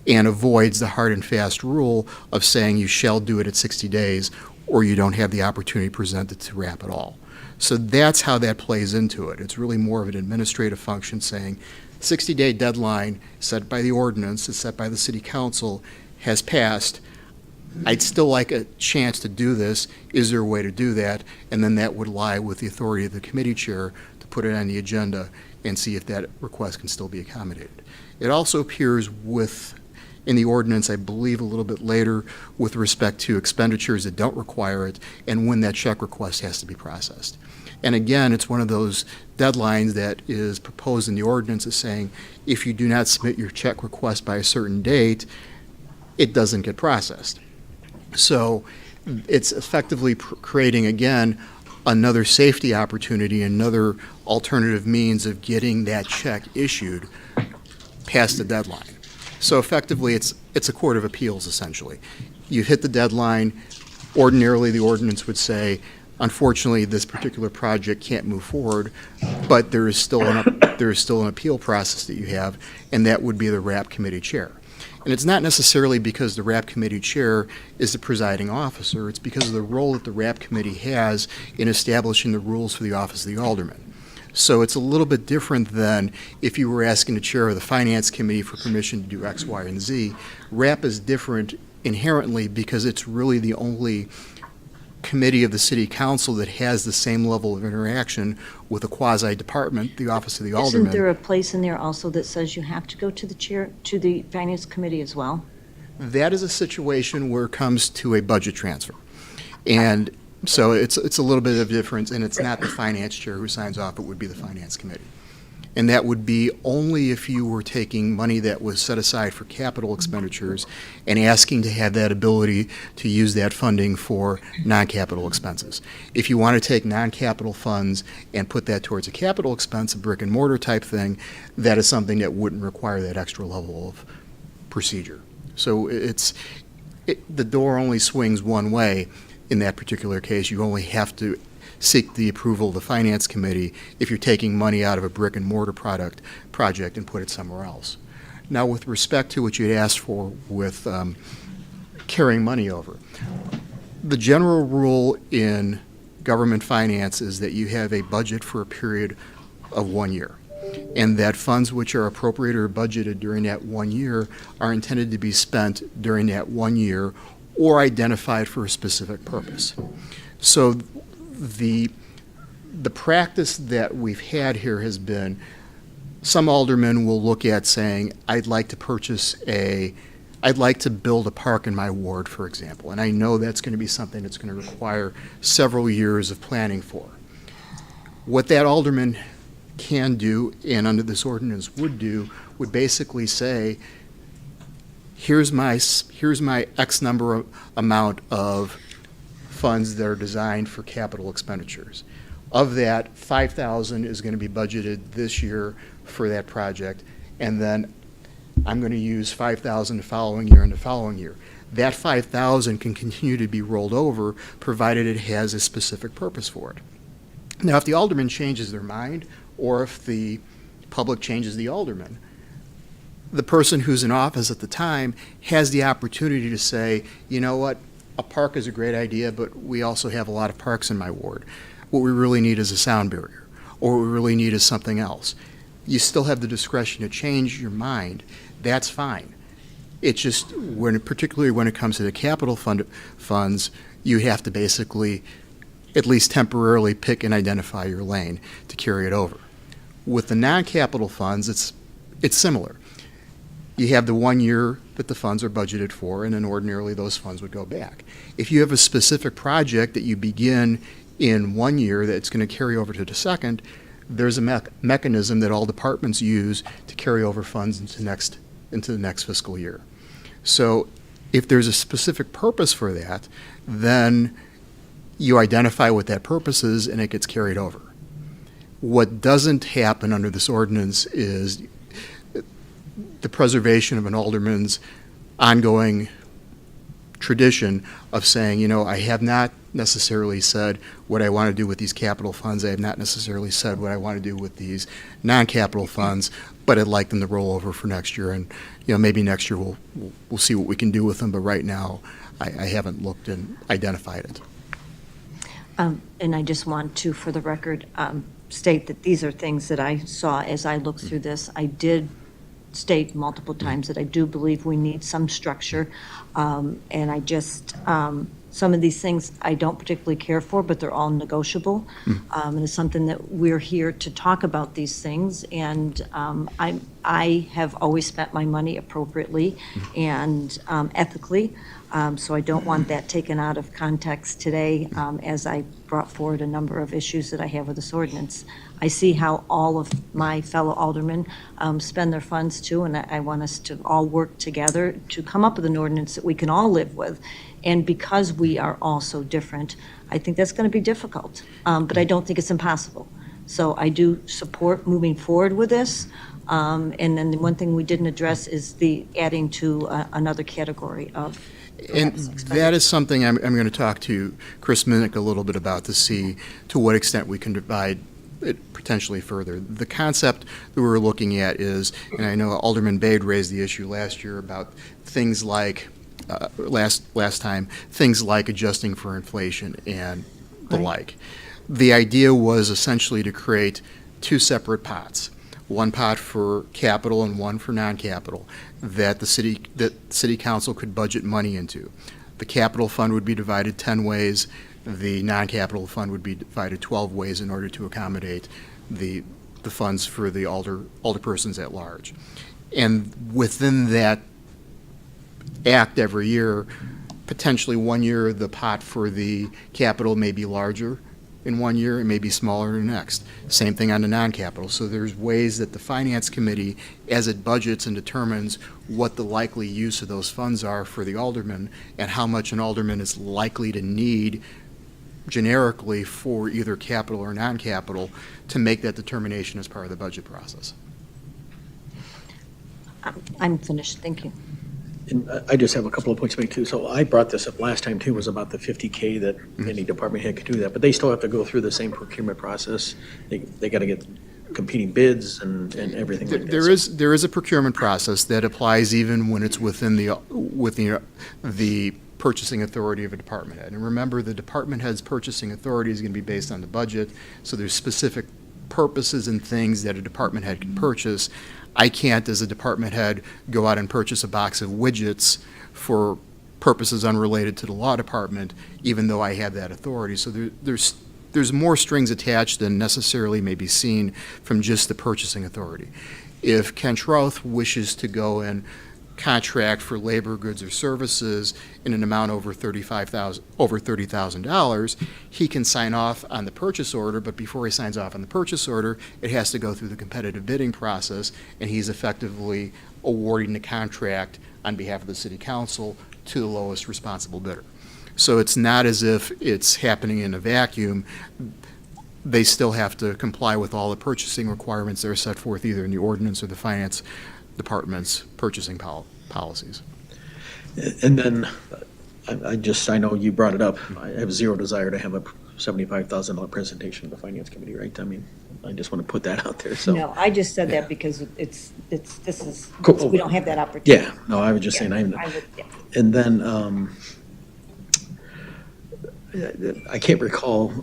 and avoids the hard and fast rule of saying you shall do it at 60 days or you don't have the opportunity presented to RAP at all. So that's how that plays into it. It's really more of an administrative function saying 60-day deadline set by the ordinance, is set by the city council, has passed. I'd still like a chance to do this. Is there a way to do that? And then that would lie with the authority of the committee chair to put it on the agenda and see if that request can still be accommodated. It also appears in the ordinance, I believe a little bit later, with respect to expenditures that don't require it and when that check request has to be processed. And again, it's one of those deadlines that is proposed in the ordinance as saying, if you do not submit your check request by a certain date, it doesn't get processed. So it's effectively creating, again, another safety opportunity, another alternative means of getting that check issued past the deadline. So effectively, it's a court of appeals, essentially. You hit the deadline. Ordinarily, the ordinance would say, unfortunately, this particular project can't move forward, but there is still an appeal process that you have, and that would be the RAP committee chair. And it's not necessarily because the RAP committee chair is the presiding officer. It's because of the role that the RAP committee has in establishing the rules for the office of the alderman. So it's a little bit different than if you were asking the chair of the finance committee for permission to do X, Y, and Z. RAP is different inherently because it's really the only committee of the city council that has the same level of interaction with a quasi-department, the office of the alderman. Isn't there a place in there also that says you have to go to the chair, to the finance committee as well? That is a situation where it comes to a budget transfer. And so it's a little bit of difference, and it's not the finance chair who signs off, it would be the finance committee. And that would be only if you were taking money that was set aside for capital expenditures and asking to have that ability to use that funding for non-capital expenses. If you want to take non-capital funds and put that towards a capital expense, a brick and mortar type thing, that is something that wouldn't require that extra level of procedure. So the door only swings one way in that particular case. You only have to seek the approval of the finance committee if you're taking money out of a brick and mortar project and put it somewhere else. Now, with respect to what you had asked for with carrying money over, the general rule in government finance is that you have a budget for a period of 1 year, and that funds which are appropriated or budgeted during that 1 year are intended to be spent during that 1 year or identified for a specific purpose. So the practice that we've had here has been some aldermen will look at saying, I'd like to build a park in my ward, for example, and I know that's going to be something that's going to require several years of planning for. What that alderman can do, and under this ordinance would do, would basically say, here's my X number amount of funds that are designed for capital expenditures. Of that, $5,000 is going to be budgeted this year for that project, and then I'm going to use $5,000 the following year and the following year. That $5,000 can continue to be rolled over, provided it has a specific purpose for it. Now, if the alderman changes their mind, or if the public changes the alderman, the person who's in office at the time has the opportunity to say, you know what, a park is a great idea, but we also have a lot of parks in my ward. What we really need is a sound barrier, or what we really need is something else. You still have the discretion to change your mind. That's fine. It's just, particularly when it comes to the capital funds, you have to basically, at least temporarily, pick and identify your lane to carry it over. With the non-capital funds, it's similar. You have the 1 year that the funds are budgeted for, and then ordinarily those funds would go back. If you have a specific project that you begin in 1 year that's going to carry over to the second, there's a mechanism that all departments use to carry over funds into the next fiscal year. So if there's a specific purpose for that, then you identify what that purpose is and it gets carried over. What doesn't happen under this ordinance is the preservation of an alderman's ongoing tradition of saying, you know, I have not necessarily said what I want to do with these capital funds. I have not necessarily said what I want to do with these non-capital funds, but I'd like them to roll over for next year. And, you know, maybe next year we'll see what we can do with them. But right now, I haven't looked and identified it. And I just want to, for the record, state that these are things that I saw as I looked through this. I did state multiple times that I do believe we need some structure. And I just, some of these things I don't particularly care for, but they're all negotiable. And it's something that we're here to talk about these things. And I have always spent my money appropriately and ethically. So I don't want that taken out of context today as I brought forward a number of issues that I have with this ordinance. I see how all of my fellow aldermen spend their funds too, and I want us to all work together to come up with an ordinance that we can all live with. And because we are all so different, I think that's going to be difficult, but I don't think it's impossible. So I do support moving forward with this. And then the one thing we didn't address is the adding to another category of. And that is something I'm going to talk to Chris Minnick a little bit about to see to what extent we can divide it potentially further. The concept that we're looking at is, and I know Alderman Bade raised the issue last year about things like, last time, things like adjusting for inflation and the like. The idea was essentially to create two separate pots. One pot for capital and one for non-capital that the city council could budget money into. The capital fund would be divided 10 ways. The non-capital fund would be divided 12 ways in order to accommodate the funds for the alderpersons at large. And within that act every year, potentially one year the pot for the capital may be larger in one year, it may be smaller in the next. Same thing on the non-capital. So there's ways that the Finance Committee, as it budgets and determines what the likely use of those funds are for the alderman and how much an alderman is likely to need generically for either capital or non-capital, to make that determination as part of the budget process. I'm finished, thank you. And I just have a couple of points to make too. So I brought this up last time too, was about the 50K that any department head could do that, but they still have to go through the same procurement process. They got to get competing bids and everything like that. There is a procurement process that applies even when it's within the purchasing authority of a department head. And remember, the department head's purchasing authority is going to be based on the budget, so there's specific purposes and things that a department head can purchase. I can't, as a department head, go out and purchase a box of widgets for purposes unrelated to the law department, even though I have that authority. So there's more strings attached than necessarily may be seen from just the purchasing authority. If Ken Trouth wishes to go and contract for labor, goods, or services in an amount over $30,000, he can sign off on the purchase order, but before he signs off on the purchase order, it has to go through the competitive bidding process, and he's effectively awarding the contract on behalf of the city council to the lowest responsible bidder. So it's not as if it's happening in a vacuum. They still have to comply with all the purchasing requirements that are set forth either in the ordinance or the finance department's purchasing policies. And then I know you brought it up. I have zero desire to have a $75,000 presentation to the Finance Committee, right? I mean, I just want to put that out there, so. No, I just said Yeah. that because this is, Cool. we don't have that opportunity. Yeah, no, I was just saying, I would, yeah. and then, I can't recall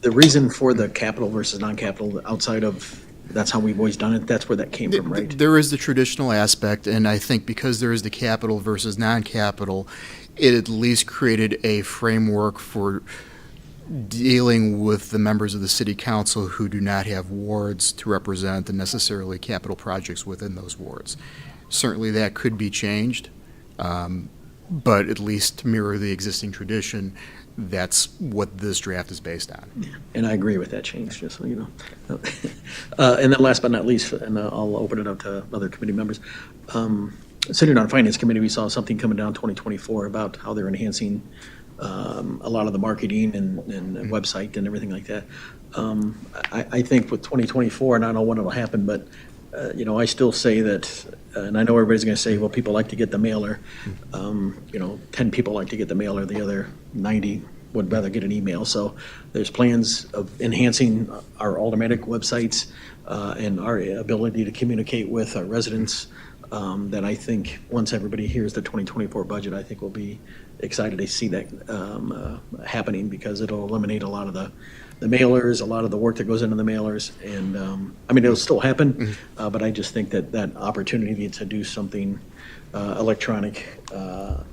the reason for the capital versus non-capital outside of, that's how we've always done it, that's where that came from, right? There is the traditional aspect, and I think because there is the capital versus non-capital, it at least created a framework for dealing with the members of the city council who do not have wards to represent the necessarily capital projects within those wards. Certainly that could be changed, but at least to mirror the existing tradition, that's what this draft is based on. And I agree with that change, just so you know. And then last but not least, and I'll open it up to other committee members. Sitting on Finance Committee, we saw something coming down 2024 about how they're enhancing a lot of the marketing and website and everything like that. I think with 2024, and I don't know when it'll happen, but I still say that, and I know everybody's going to say, well, people like to get the mailer. 10 people like to get the mailer, the other 90 would rather get an email. So there's plans of enhancing our automatic websites and our ability to communicate with our residents that I think once everybody hears the 2024 budget, I think we'll be excited to see that happening because it'll eliminate a lot of the the mailers, a lot of the work that goes into the mailers, and, I mean, it'll still happen, but I just think that that opportunity to do something electronic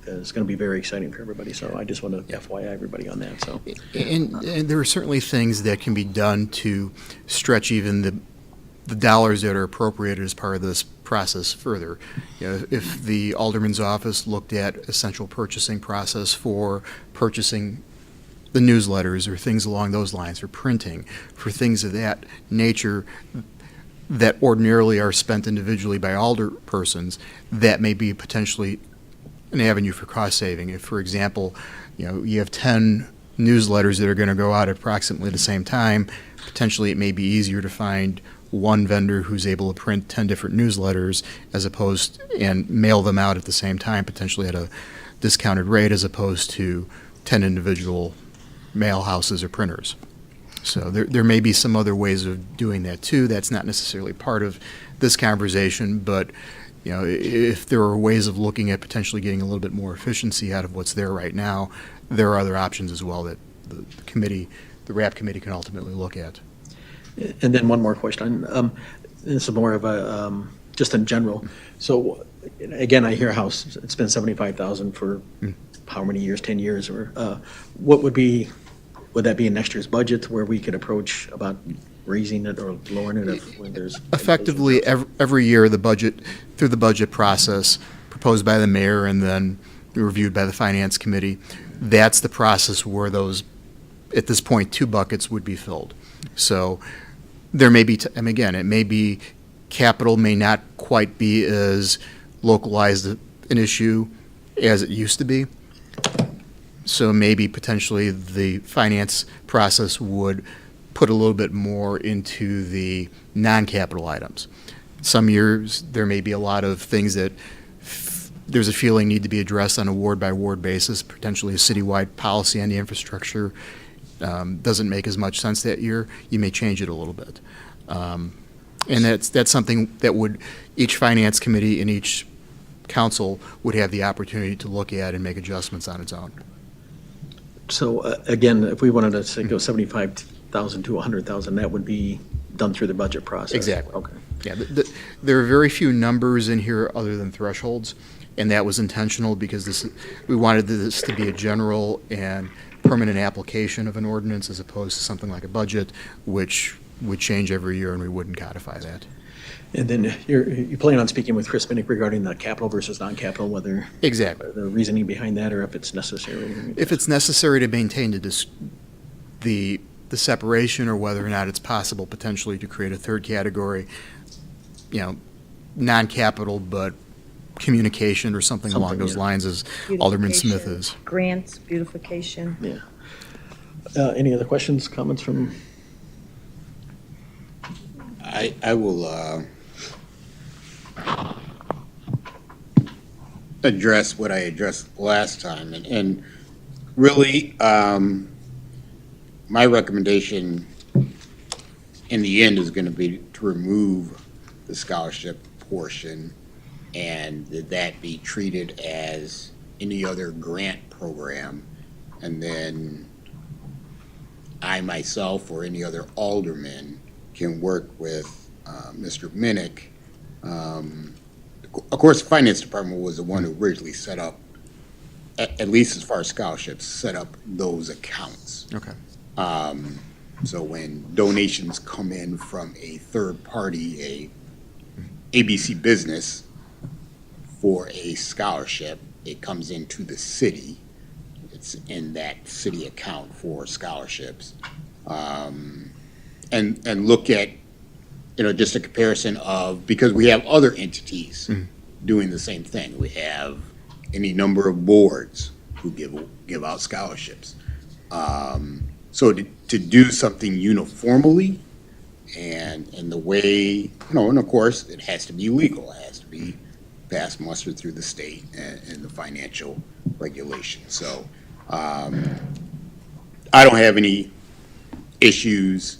is going to be very exciting for everybody, so I just want to FYI everybody on that, so. And there are certainly things that can be done to stretch even the dollars that are appropriated as part of this process further. You know, if the alderman's office looked at a central purchasing process for purchasing the newsletters or things along those lines, or printing, for things of that nature that ordinarily are spent individually by alderpersons, that may be potentially an avenue for cost saving. If, for example, you know, you have 10 newsletters that are going to go out at approximately the same time, potentially it may be easier to find one vendor who's able to print 10 different newsletters as opposed and mail them out at the same time, potentially at a discounted rate, as opposed to 10 individual mail houses or printers. So there may be some other ways of doing that too. That's not necessarily part of this conversation, but you know, if there are ways of looking at potentially getting a little bit more efficiency out of what's there right now, there are other options as well that the committee, the RAP committee, can ultimately look at. And then one more question. This is more of a, just in general. So, again, I hear how it's been 75,000 for how many years, 10 years, or what would that be in next year's budget where we could approach about raising it or lowering it if when there's? Effectively, every year, the budget, through the budget process proposed by the mayor and then reviewed by the finance committee, that's the process where those, at this point, 2 buckets would be filled. So there may be, and again, it may be capital may not quite be as localized an issue as it used to be. So maybe potentially the finance process would put a little bit more into the non-capital items. Some years, there may be a lot of things that there's a feeling need to be addressed on a ward-by-ward basis, potentially a citywide policy on the infrastructure doesn't make as much sense that year. You may change it a little bit. And that's something that would, each finance committee and each council would have the opportunity to look at and make adjustments on its own. So, again, if we wanted to say go 75,000 to 100,000, that would be done through the budget process? Exactly. Okay. Yeah, there are very few numbers in here other than thresholds, and that was intentional because we wanted this to be a general and permanent application of an ordinance as opposed to something like a budget, which would change every year and we wouldn't codify that. And then you plan on speaking with Chris Minnick regarding the capital versus non-capital, whether Exactly. the reasoning behind that or if it's necessary? If it's necessary to maintain the separation, or whether or not it's possible potentially to create a third category, you know, non-capital but communication or something along those lines, as Alderman Smith is. Grants, beautification. Yeah. Any other questions, comments from? I will address what I addressed last time, and really, my recommendation in the end is going to be to remove the scholarship portion and that be treated as any other grant program, and then I myself or any other alderman can work with Mr. Minnick. Of course, the finance department was the one who originally set up, at least as far as scholarships, set up those accounts. Okay. So when donations come in from a third party, a ABC business, for a scholarship, it comes into the city. It's in that city account for scholarships. And look at, you know, just a comparison of, because we have other entities doing the same thing. We have any number of boards who give out scholarships. So to do something uniformly and the way, you know, and of course, it has to be legal, it has to be passed muster through the state and the financial regulations. So I don't have any issues,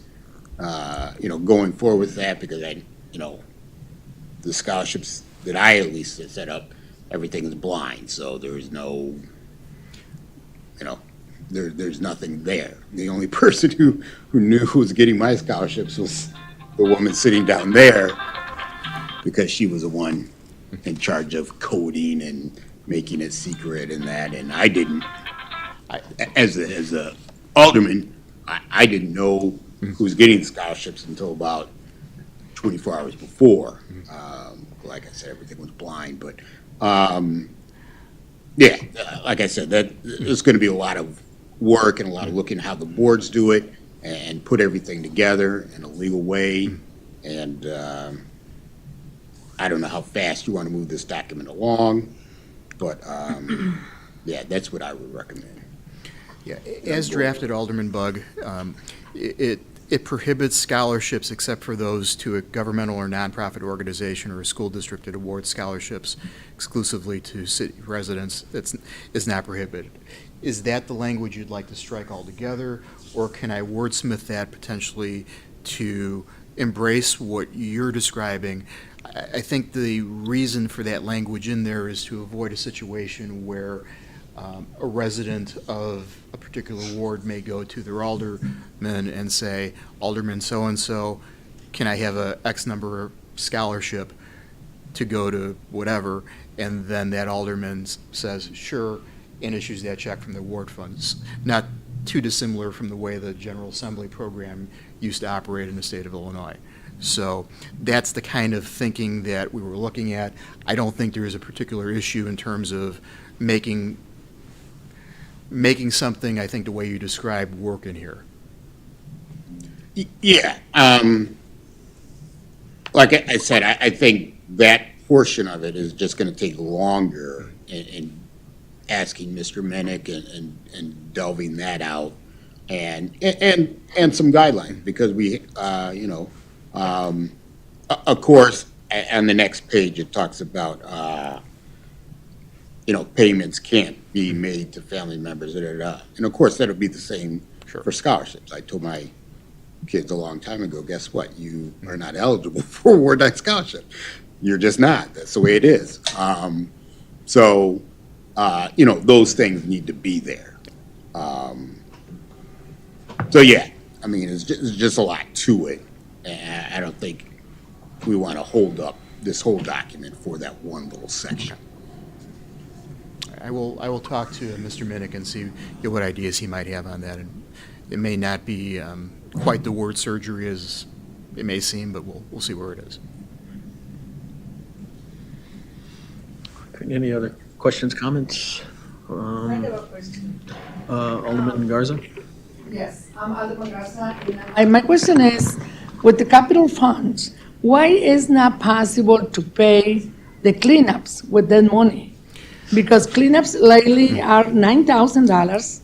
you know, going forward with that, because you know, the scholarships that I at least set up, everything is blind, so there is no, you know, there's nothing there. The only person who knew who was getting my scholarships was the woman sitting down there, because she was the one in charge of coding and making it secret and that, and I didn't. As a alderman, I didn't know who was getting the scholarships until about 24 hours before. Like I said, everything was blind, but yeah, like I said, that it's going to be a lot of work and a lot of looking at how the boards do it and put everything together in a legal way. And I don't know how fast you want to move this document along, but yeah, that's what I would recommend. Yeah, as drafted, Alderman Bug, it prohibits scholarships except for those to a governmental or nonprofit organization or a school district that awards scholarships exclusively to city residents. It's not prohibited. Is that the language you'd like to strike altogether, or can I wordsmith that potentially to embrace what you're describing? I think the reason for that language in there is to avoid a situation where a resident of a particular ward may go to their alderman and say, Alderman so-and-so, can I have a X number of scholarship to go to whatever? And then that alderman says, sure, and issues that check from the ward funds. Not too dissimilar from the way the General Assembly program used to operate in the state of Illinois. So that's the kind of thinking that we were looking at. I don't think there is a particular issue in terms of making something, I think the way you described, work in here. Yeah, like I said, I think that portion of it is just going to take longer in asking Mr. Minnick and delving that out and some guidelines, because we, of course, on the next page, it talks about, payments can't be made to family members, and of course, that'll be the same for scholarships. I told my kids a long time ago, guess what? You are not eligible for a Ward Night scholarship. You're just not. That's the way it is. So, those things need to be there. So, yeah, I mean, it's just a lot to it. And I don't think we want to hold up this whole document for that one little section. I will talk to Mr. Minnick and see what ideas he might have on that. And it may not be quite the word surgery as it may seem, but we'll see where it is. Any other questions, comments? I have a question. Alderman Garza? Yes, I'm Alderman Garza. My question is, with the capital funds, why is not possible to pay the cleanups with that money? Because cleanups lately are $9,000.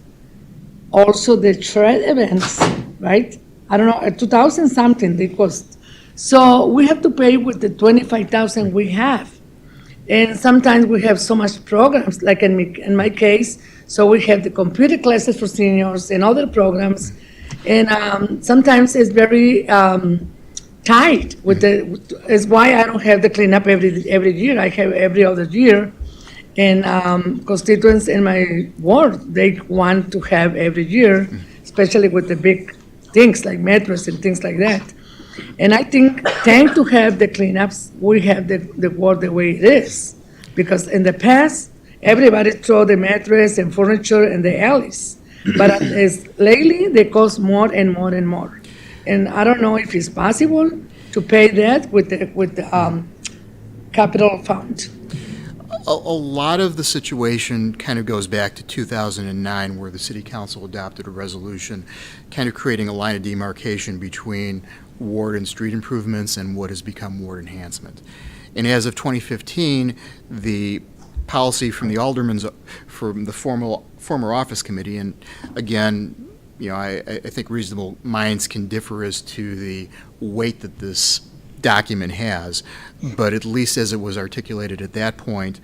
Also the trade events, right? I don't know, 2,000 something they cost. So we have to pay with the 25,000 we have. And sometimes we have so much programs, like in my case, so we have the computer classes for seniors and other programs. And sometimes it's very tight with it's why I don't have the cleanup every year. I have every other year. And constituents in my ward, they want to have every year, especially with the big things like metros and things like that. And I think, thanks to have the cleanups, we have the ward the way it is. Because in the past, everybody throw the mattress and furniture in the alleys. But lately, they cost more and more and more. And I don't know if it's possible to pay that with the capital fund. A lot of the situation kind of goes back to 2009, where the city council adopted a resolution kind of creating a line of demarcation between ward and street improvements and what has become ward enhancement. And as of 2015, the policy from the from the former office committee, and again, I think reasonable minds can differ as to the weight that this document has, but at least as it was articulated at that point,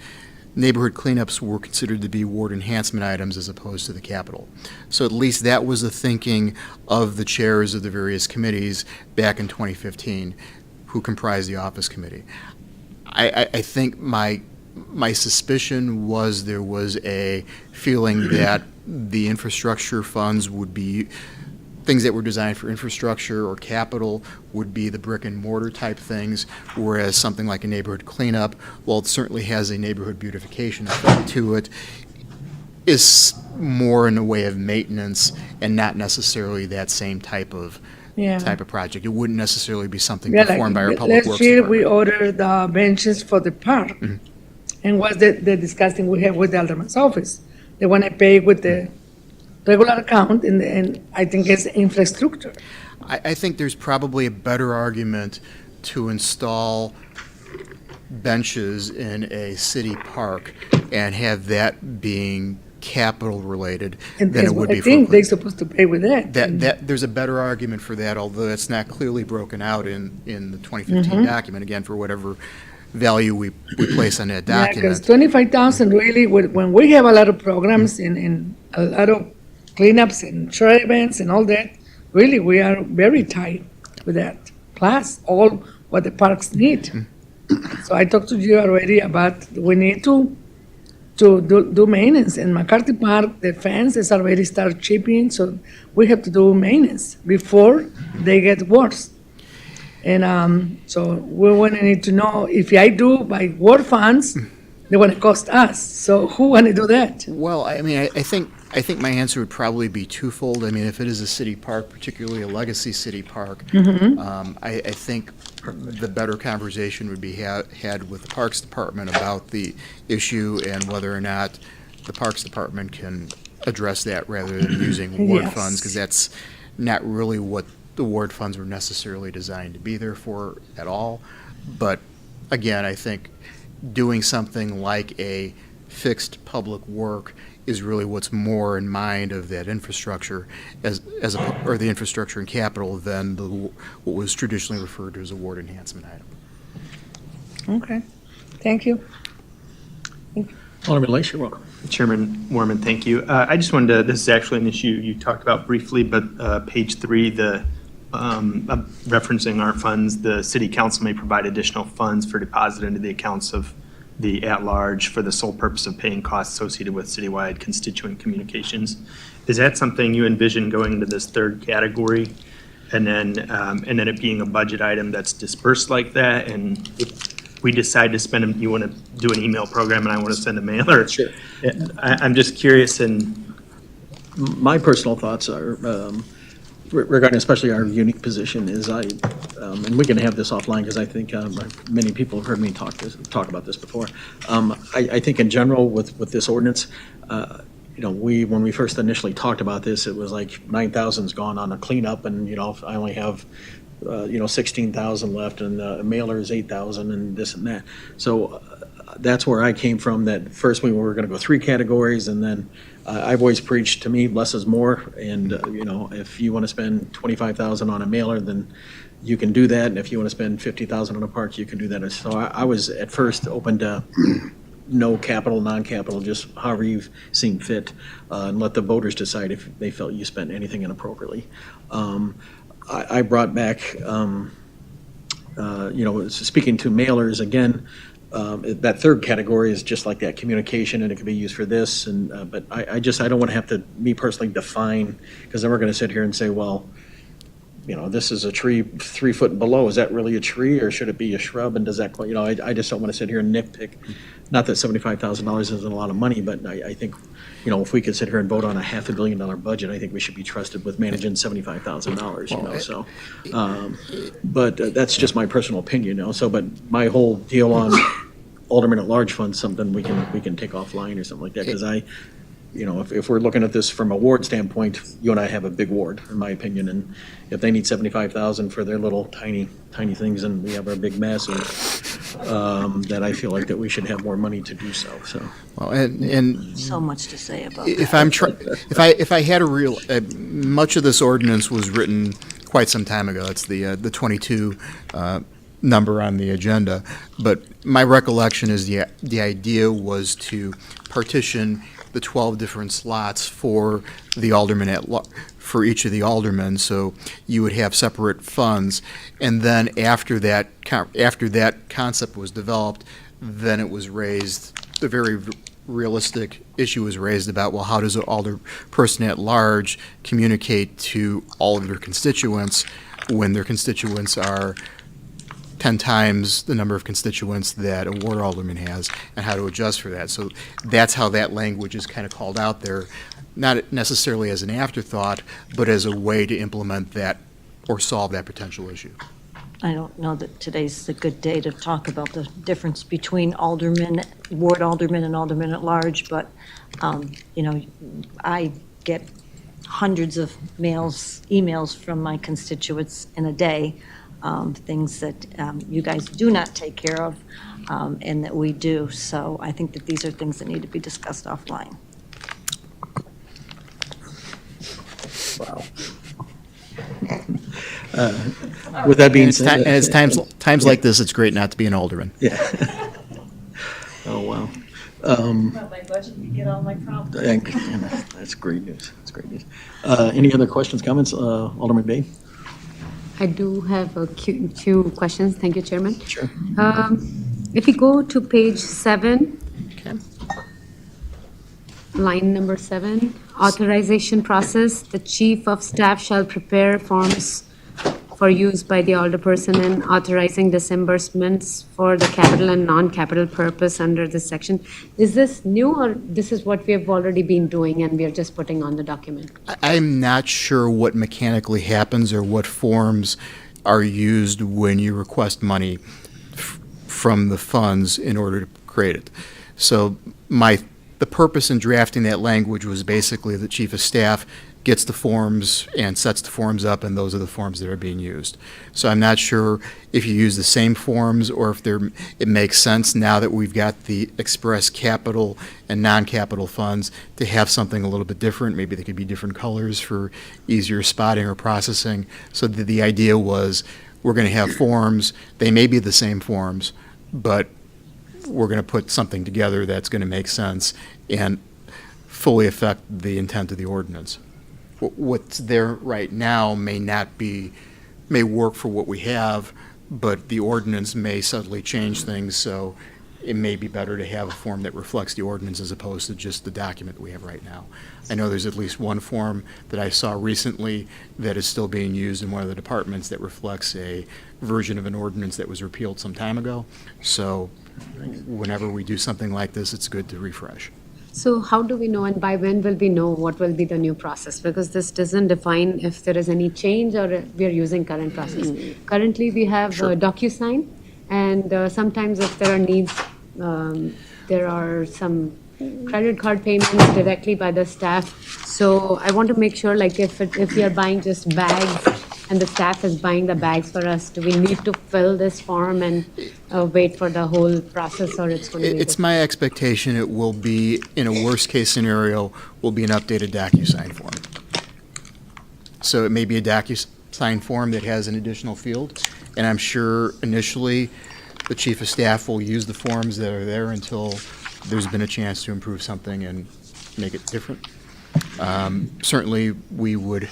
neighborhood cleanups were considered to be ward enhancement items as opposed to the capital. So at least that was the thinking of the chairs of the various committees back in 2015 who comprised the office committee. I think my suspicion was there was a feeling that the infrastructure funds would be, things that were designed for infrastructure or capital would be the brick and mortar type things, whereas something like a neighborhood cleanup, while it certainly has a neighborhood beautification effect to it, is more in the way of maintenance and not necessarily that same type of project. It wouldn't necessarily be something Yeah, performed by our like, public works last year, we department. ordered the benches for the park. And was the discussion we had with the alderman's office. They want to pay with the regular account, and I think it's infrastructure. I think there's probably a better argument to install benches in a city park and have that being capital related And than it that's would what be I for. think they're supposed to pay with that. There's a better argument for that, although it's not clearly broken out in the 2015 document, again, for whatever value we place on that Yeah, because document. 25,000 really, when we have a lot of programs and a lot of cleanups and shore events and all that, really, we are very tight with that. Plus, all what the parks need. So I talked to you already about, we need to do maintenance. In McCarthy Park, the fences already start chipping, so we have to do maintenance before they get worse. And so we want to need to know, if I do by war funds, they want to cost us. So who want to do that? Well, I mean, I think my answer would probably be twofold. I mean, if it is a city park, particularly a legacy city park, I think the better conversation would be had with the Parks Department about the issue and whether or not the Parks Department can address that rather than using ward Yes. funds, because that's not really what the ward funds were necessarily designed to be there for at all. But again, I think doing something like a fixed public work is really what's more in mind of that infrastructure or the infrastructure and capital than what was traditionally referred to as a ward enhancement item. Okay, thank you. Alderman Lace, you're welcome. Chairman Warman, thank you. I just wanted to, this is actually an issue you talked about briefly, but page 3, referencing our funds, the city council may provide additional funds for deposit into the accounts of the at-large for the sole purpose of paying costs associated with citywide constituent communications. Is that something you envision going into this third category? And then it being a budget item that's dispersed like that? And if we decide to spend them, you want to do an email program and I want to send a mailer? Sure. I'm just curious, and My personal thoughts are, regarding especially our unique position, is and we can have this offline because I think many people have heard me talk about this before. I think in general with this ordinance, when we first initially talked about this, it was like 9,000's gone on a cleanup, and I only have 16,000 left, and a mailer is 8,000, and this and that. So that's where I came from. That first we were going to go 3 categories, and then I've always preached, to me, less is more. And if you want to spend 25,000 on a mailer, then you can do that. And if you want to spend 50,000 on a park, you can do that. So I was at first open to no capital, non-capital, just however you've seen fit, and let the voters decide if they felt you spent anything inappropriately. I brought back, speaking to mailers again. That third category is just like that, communication, and it can be used for this. And but I don't want to have to, me personally, define, because then we're going to sit here and say, well, this is a tree 3 foot below. Is that really a tree, or should it be a shrub? And does that, I just don't want to sit here and nitpick. Not that $75,000 isn't a lot of money, but I think, if we could sit here and vote on a $500 million budget, I think we should be trusted with managing $75,000. So, but that's just my personal opinion. So, but my whole deal on Alderman at Large Fund, something we can take offline or something like that, because if we're looking at this from a ward standpoint, you and I have a big ward, in my opinion, and if they need 75,000 for their little tiny things, and we have our big massive, that I feel like that we should have more money to do so. So, Well, and So much to say about if that. if I had a real, much of this ordinance was written quite some time ago. It's the 22 number on the agenda, but my recollection is the idea was to partition the 12 different slots for the alderman for each of the aldermen, so you would have separate funds, and then after that concept was developed, then it was raised. The very realistic issue was raised about, well, how does an alderperson at large communicate to all of their constituents when their constituents are 10 times the number of constituents that a ward alderman has, and how to adjust for that. So that's how that language is kind of called out there, not necessarily as an afterthought, but as a way to implement that or solve that potential issue. I don't know that today's a good day to talk about the difference between aldermen, ward aldermen and aldermen at large, but, I get hundreds of emails from my constituents in a day, things that you guys do not take care of, and that we do. So I think that these are things that need to be discussed offline. Wow. With that being And said. it's times like this, it's great not to be an alderman. Yeah. Oh, wow. My budget, you get all my problems. That's great news. That's great news. Any other questions, comments? Alderman Bay? I do have a few questions. Thank you, Chairman. Sure. If we go to page 7, Okay. line number 7, authorization process, the chief of staff shall prepare forms for use by the alderperson in authorizing disbursements for the capital and non-capital purpose under this section. Is this new, or this is what we have already been doing and we are just putting on the document? I'm not sure what mechanically happens or what forms are used when you request money from the funds in order to create it. So the purpose in drafting that language was basically the chief of staff gets the forms and sets the forms up, and those are the forms that are being used. So I'm not sure if you use the same forms or if it makes sense now that we've got the express capital and non-capital funds to have something a little bit different. Maybe they could be different colors for easier spotting or processing. So the idea was we're going to have forms. They may be the same forms, but we're going to put something together that's going to make sense and fully affect the intent of the ordinance. What's there right now may work for what we have, but the ordinance may subtly change things, so it may be better to have a form that reflects the ordinance as opposed to just the document we have right now. I know there's at least one form that I saw recently that is still being used in one of the departments that reflects a version of an ordinance that was repealed some time ago. So whenever we do something like this, it's good to refresh. So how do we know, and by when will we know what will be the new process? Because this doesn't define if there is any change or if we are using current process. Currently, we have DocuSign, and sometimes if there are needs, there are some credit card payments directly by the staff. So I want to make sure, like if we are buying just bags and the staff is buying the bags for us, do we need to fill this form and wait for the whole process, or it's going to be? It's my expectation it will be, in a worst-case scenario, will be an updated DocuSign form. So it may be a DocuSign form that has an additional field, and I'm sure initially the chief of staff will use the forms that are there until there's been a chance to improve something and make it different. Certainly, we would,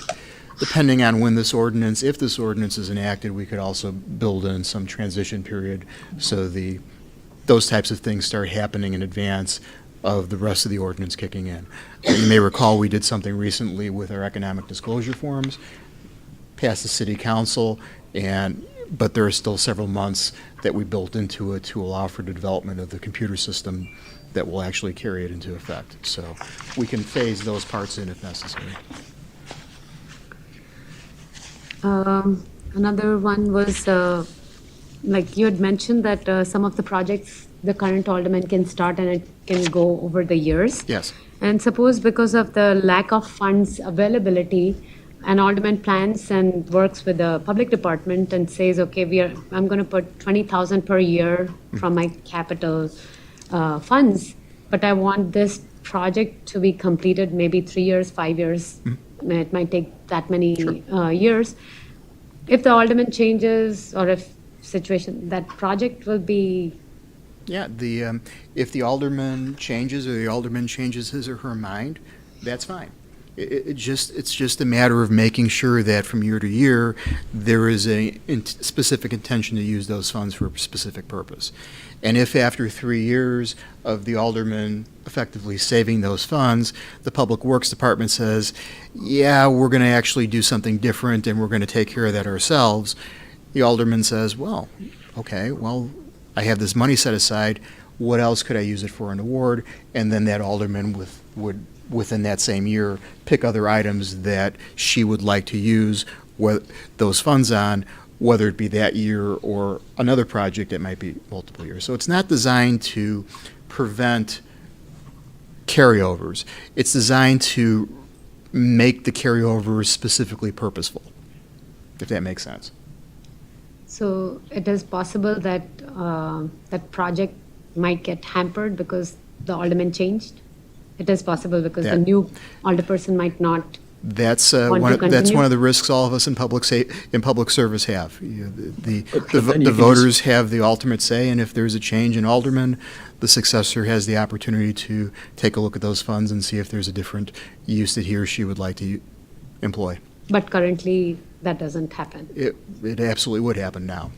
depending on when if this ordinance is enacted, we could also build in some transition period so those types of things start happening in advance of the rest of the ordinance kicking in. You may recall we did something recently with our economic disclosure forms, passed the city council, but there are still several months that we built into it to allow for the development of the computer system that will actually carry it into effect. So we can phase those parts in if necessary. Another one was, like you had mentioned that some of the projects the current alderman can start and it can go over the years. Yes. And suppose because of the lack of funds availability, an alderman plans and works with the public department and says, okay, I'm going to put 20,000 per year from my capital funds, but I want this project to be completed maybe 3 years, 5 years. It might take that many years. If the alderman changes or if that project will be. Yeah, if the alderman changes or the alderman changes his or her mind, that's fine. It's just a matter of making sure that from year to year, there is a specific intention to use those funds for a specific purpose. And if after 3 years of the alderman effectively saving those funds, the Public Works Department says, yeah, we're going to actually do something different and we're going to take care of that ourselves, the alderman says, well, okay, well, I have this money set aside, what else could I use it for an award? And then that alderman would within that same year, pick other items that she would like to use those funds on, whether it be that year or another project that might be multiple years. So it's not designed to prevent carryovers. It's designed to make the carryovers specifically purposeful, if that makes sense. So it is possible that that project might get hampered because the alderman changed? It is possible because the new alderperson might not. That's Want to that's continue? one of the risks all of us in public service have. The then you can voters have the ultimate say, and if there's a change in alderman, the successor has the opportunity to take a look at those funds and see if there's a different use that he or she would like to employ. But currently, that doesn't happen. It absolutely would happen now.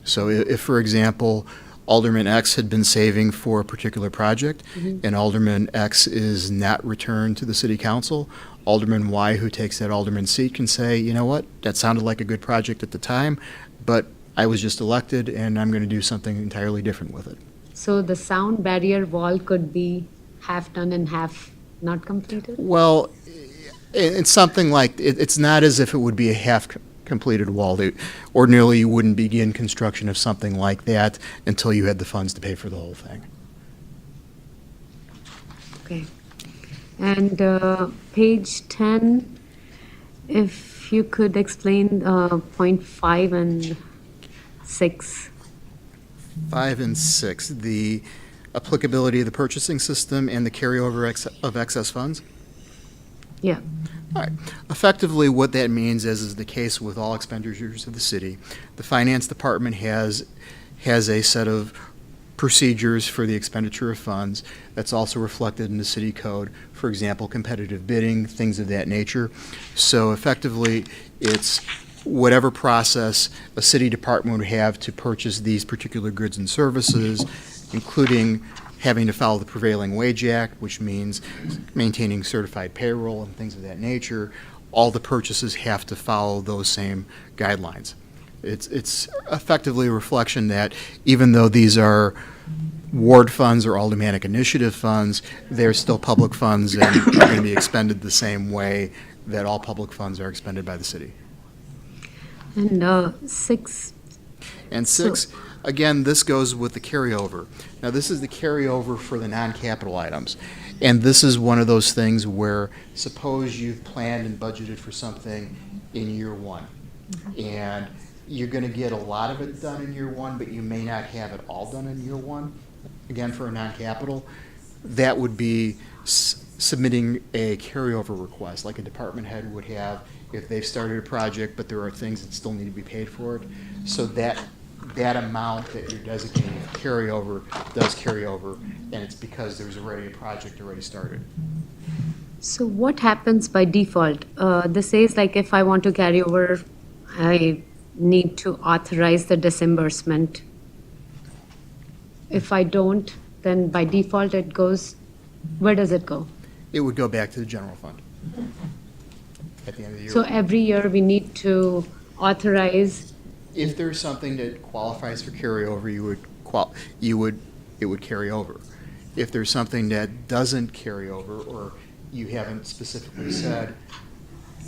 So if, for example, Alderman X had been saving for a particular project, and Alderman X is not returned to the city council, Alderman Y, who takes that alderman seat, can say, you know what, that sounded like a good project at the time, but I was just elected and I'm going to do something entirely different with it. So the sound barrier wall could be half done and half not completed? Well, it's something like, it's not as if it would be a half-completed wall. Ordinarily, you wouldn't begin construction of something like that until you had the funds to pay for the whole thing. Okay. And page 10, if you could explain point 5 and 6. 5 and 6, the applicability of the purchasing system and the carryover of excess funds. Yeah. All right. Effectively, what that means is the case with all expenditures of the city, the finance department has a set of procedures for the expenditure of funds that's also reflected in the city code. For example, competitive bidding, things of that nature. So effectively, it's whatever process a city department would have to purchase these particular goods and services, including having to follow the Prevailing Wage Act, which means maintaining certified payroll and things of that nature. All the purchases have to follow those same guidelines. It's effectively a reflection that even though these are ward funds or aldermanic initiative funds, they're still public funds and are going to be expended the same way that all public funds are expended by the city. And 6. And 6, again, this goes with the carryover. Now, this is the carryover for the non-capital items. And this is one of those things where suppose you've planned and budgeted for something in year 1. And you're going to get a lot of it done in year 1, but you may not have it all done in year 1. Again, for a non-capital, that would be submitting a carryover request, like a department head would have if they've started a project, but there are things that still need to be paid for it. So that amount that you're designating for carryover does carry over, and it's because there's already a project already started. So what happens by default? This says like if I want to carry over, I need to authorize the disbursement. If I don't, then by default it goes, where does it go? It would go back to the general fund at the end of the year. So every year we need to authorize. If there's something that qualifies for carryover, it would carry over. If there's something that doesn't carry over, or you haven't specifically said,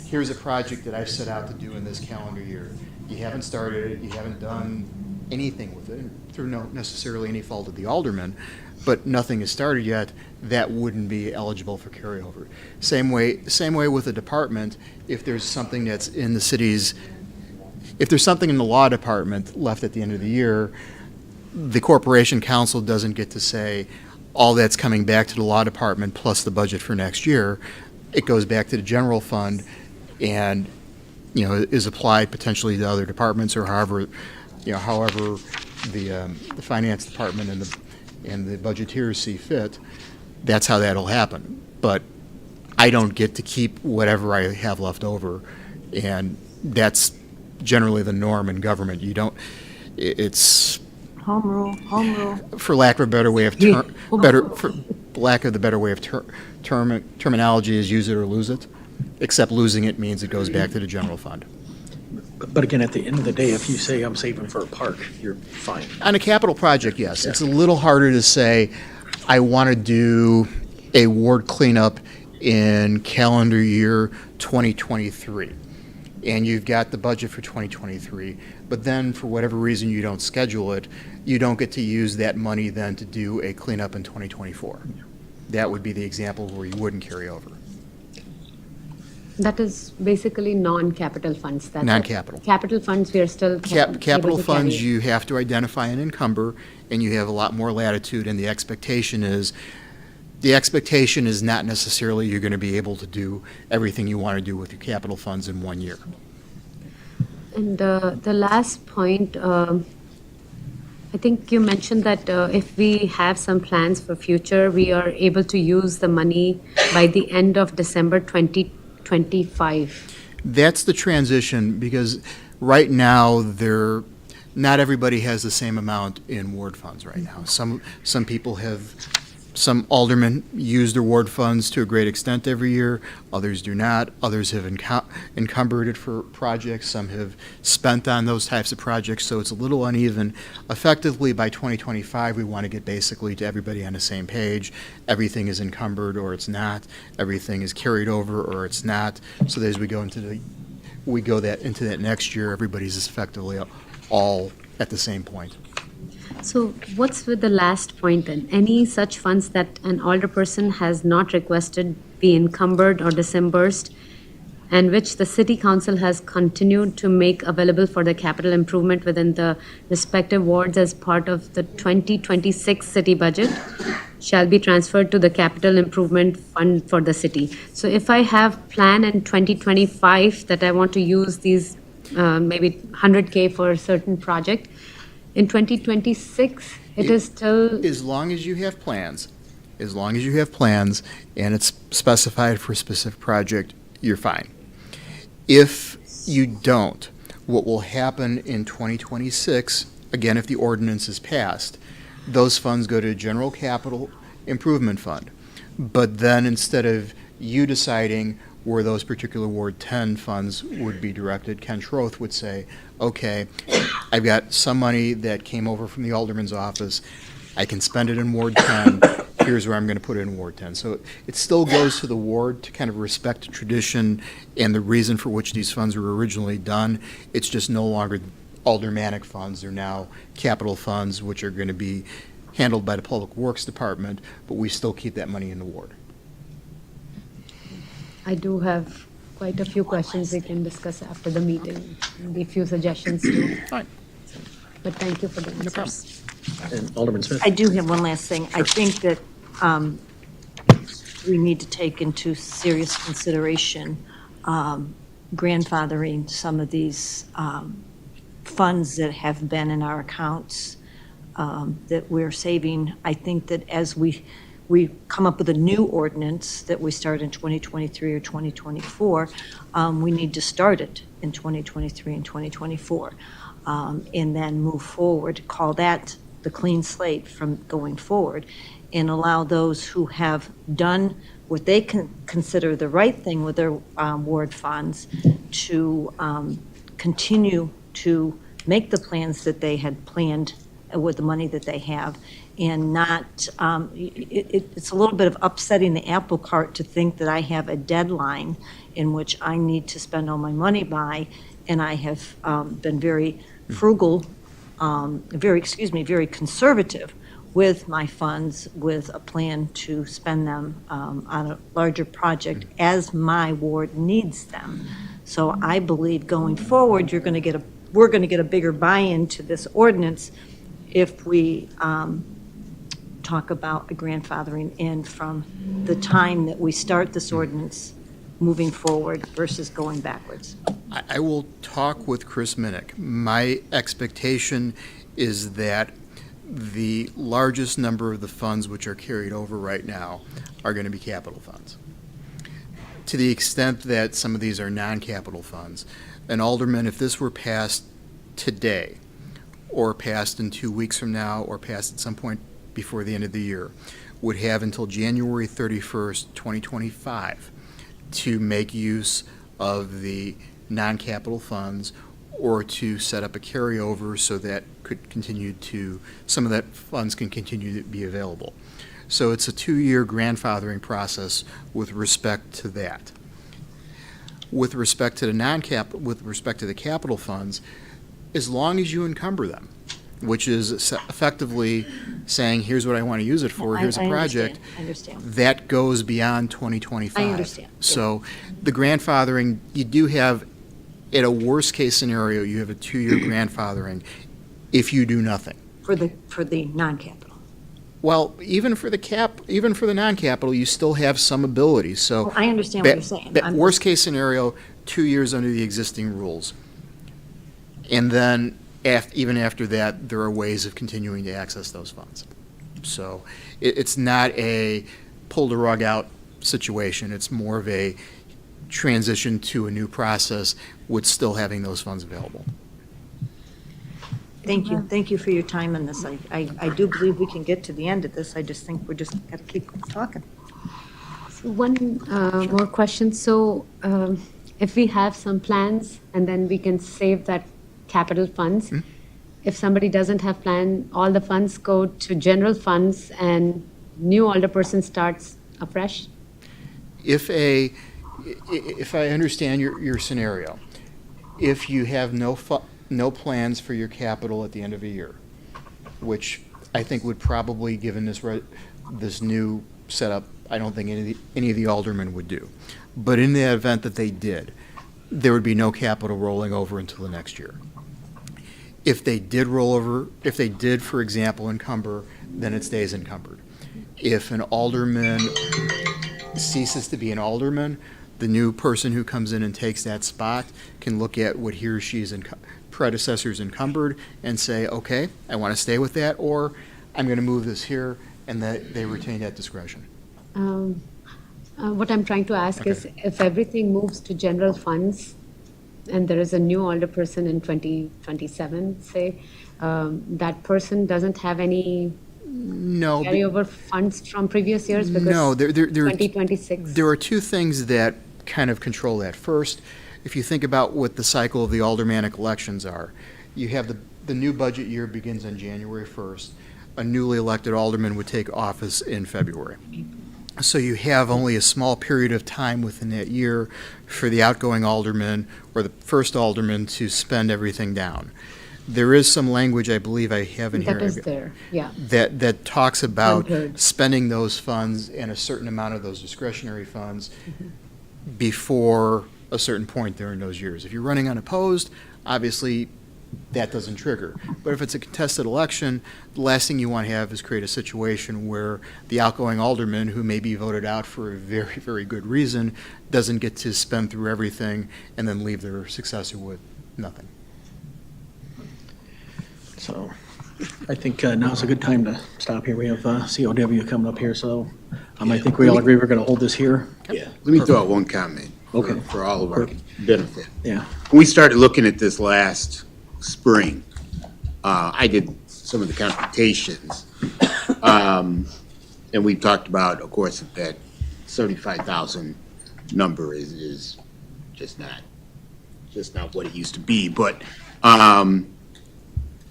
here's a project that I've set out to do in this calendar year. You haven't started it, you haven't done anything with it, through no necessarily any fault of the alderman, but nothing has started yet, that wouldn't be eligible for carryover. Same way with a department, if there's something that's in the city's, if there's something in the law department left at the end of the year, the corporation council doesn't get to say, all that's coming back to the law department plus the budget for next year. It goes back to the general fund and, is applied potentially to other departments or however the finance department and the budgeteers see fit. That's how that'll happen. But I don't get to keep whatever I have left over. And that's generally the norm in government. You don't, it's, Home rule. for lack of a better way of terminology is use it or lose it, except losing it means it goes back to the general fund. But again, at the end of the day, if you say I'm saving for a park, you're fine. On a capital project, yes. It's a little harder to say, I want to do a ward cleanup in calendar year 2023. And you've got the budget for 2023, but then for whatever reason you don't schedule it, you don't get to use that money then to do a cleanup in 2024. That would be the example where you wouldn't carry over. That is basically non-capital funds. That's it. Non-capital. Capital funds, we are still. Capital able to funds, carry. you have to identify and encumber, and you have a lot more latitude, and the expectation is not necessarily you're going to be able to do everything you want to do with your capital funds in 1 year. And the last point, I think you mentioned that if we have some plans for future, we are able to use the money by the end of December 2025. That's the transition, because right now, not everybody has the same amount in ward funds right now. Some people some aldermen use their ward funds to a great extent every year, others do not. Others have encumbered it for projects, some have spent on those types of projects, so it's a little uneven. Effectively, by 2025, we want to get basically to everybody on the same page. Everything is encumbered or it's not. Everything is carried over or it's not. So that as we go into that next year, everybody's effectively all at the same point. So what's with the last point then? Any such funds that an alderperson has not requested be encumbered or disbursed, and which the city council has continued to make available for the capital improvement within the respective wards as part of the 2026 city budget, shall be transferred to the capital improvement fund for the city. So if I have plan in 2025 that I want to use these maybe 100K for a certain project, in 2026, it is still. As long as you have plans, and it's specified for a specific project, you're fine. If you don't, what will happen in 2026, again, if the ordinance is passed, those funds go to General Capital Improvement Fund. But then instead of you deciding where those particular Ward 10 funds would be directed, Ken Schroth would say, okay, I've got some money that came over from the alderman's office. I can spend it in Ward 10. Here's where I'm going to put it in Ward 10. So it still goes to the ward to kind of respect tradition and the reason for which these funds were originally done. It's just no longer aldermanic funds. They're now capital funds, which are going to be handled by the Public Works Department, but we still keep that money in the ward. I do have quite a few questions we can discuss after the meeting, and a few suggestions too. Fine. But thank you for the answers. And Alderman Smith? I do have one last thing. I think that we need to take into serious consideration grandfathering some of these funds that have been in our accounts that we're saving. I think that as we come up with a new ordinance that we start in 2023 or 2024, we need to start it in 2023 and 2024, and then move forward, call that the clean slate from going forward, and allow those who have done what they can consider the right thing with their ward funds to continue to make the plans that they had planned with the money that they have, and not, it's a little bit of upsetting the apple cart to think that I have a deadline in which I need to spend all my money by, and I have been very frugal, very conservative with my funds, with a plan to spend them on a larger project as my ward needs them. So I believe going forward, we're going to get a bigger buy-in to this ordinance if we talk about a grandfathering in from the time that we start this ordinance moving forward versus going backwards. I will talk with Chris Minnick. My expectation is that the largest number of the funds which are carried over right now are going to be capital funds. to the extent that some of these are non-capital funds, an alderman, if this were passed today, or passed in 2 weeks from now, or passed at some point before the end of the year, would have until January 31st, 2025 to make use of the non-capital funds or to set up a carryover so that could continue to, some of that funds can continue to be available. So it's a 2-year grandfathering process with respect to that. With respect to the with respect to the capital funds, as long as you encumber them, which is effectively saying, here's what I want to use it for, here's a project. I understand. That goes beyond 2025. I understand. So the grandfathering, you do have, at a worst-case scenario, you have a 2-year grandfathering if you do nothing. For the non-capital. Well, even for the non-capital, you still have some ability, so. Well, I understand what you're saying. That I'm- worst-case scenario, 2 years under the existing rules. And then, even after that, there are ways of continuing to access those funds. So it's not a pull the rug out situation. It's more of a transition to a new process with still having those funds available. Thank you. Thank you for your time on this. I do believe we can get to the end of this. I just think we're just got to keep talking. One more question. So if we have some plans and then we can save that capital funds, if somebody doesn't have plan, all the funds go to general funds and new alderperson starts afresh? If I understand your scenario, if you have no plans for your capital at the end of a year, which I think would probably, given this new setup, I don't think any of the aldermen would do. But in the event that they did, there would be no capital rolling over until the next year. If they did roll over, if they did, for example, encumber, then it stays encumbered. If an alderman ceases to be an alderman, the new person who comes in and takes that spot can look at what he or she's predecessors encumbered and say, okay, I want to stay with that, or I'm going to move this here, and that they retain that discretion. What I'm trying to ask is, if everything moves to general funds and there is a new alderperson in 2027, say, that person doesn't have any No. carryover funds from previous years because No, there 2026? There are two things that kind of control that. First, if you think about what the cycle of the aldermanic elections are, you have the new budget year begins on January 1st. A newly elected alderman would take office in February. So you have only a small period of time within that year for the outgoing alderman or the first alderman to spend everything down. There is some language, I believe I have in here. That is there, yeah. That talks about 1/3. spending those funds and a certain amount of those discretionary funds before a certain point during those years. If you're running unopposed, obviously that doesn't trigger. But if it's a contested election, the last thing you want to have is create a situation where the outgoing alderman, who may be voted out for a very, very good reason, doesn't get to spend through everything and then leave their successor with nothing. So I think now's a good time to stop here. We have COW coming up here, so I think we all agree we're going to hold this here. Yeah, let me throw out one comment. Okay. For all of our benefit. Yeah. When we started looking at this last spring, I did some of the computations. And we talked about, of course, that 75,000 number is just not what it used to be. But when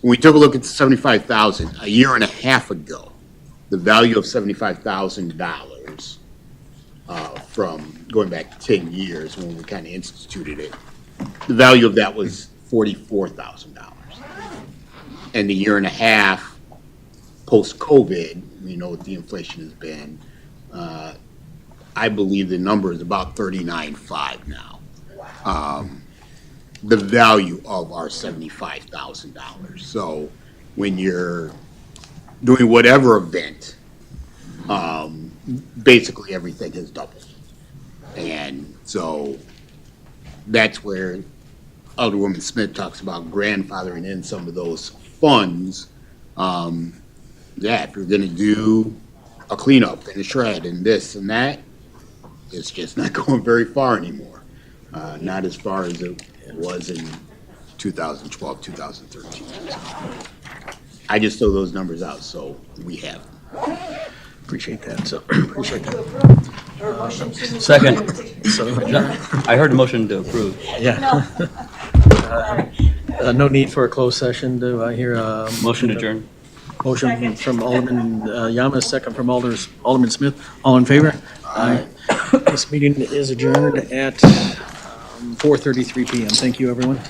we took a look at the 75,000, a year and a half ago, the value of $75,000 from going back 10 years when we kind of instituted it, the value of that was $44,000. And the year and a half post-COVID, we know what the inflation has been. I believe the number is about $39,500 now. The value of our $75,000. So when you're doing whatever event, basically everything has doubled. And so that's where Alderwoman Smith talks about grandfathering in some of those funds. If you're gonna do a cleanup and a shred and this and that, it's just not going very far anymore. Not as far as it was in 2012, 2013. I just throw those numbers out, so we have. Appreciate that, so, appreciate that. Second. So, I heard a motion to approve. yeah. No need for a closed session. Do I hear a Motion to adjourn. motion from Alderman Yamas, second from Alderman Smith? All in favor? Aye. This meeting is adjourned at 4:33 PM. Thank you, everyone.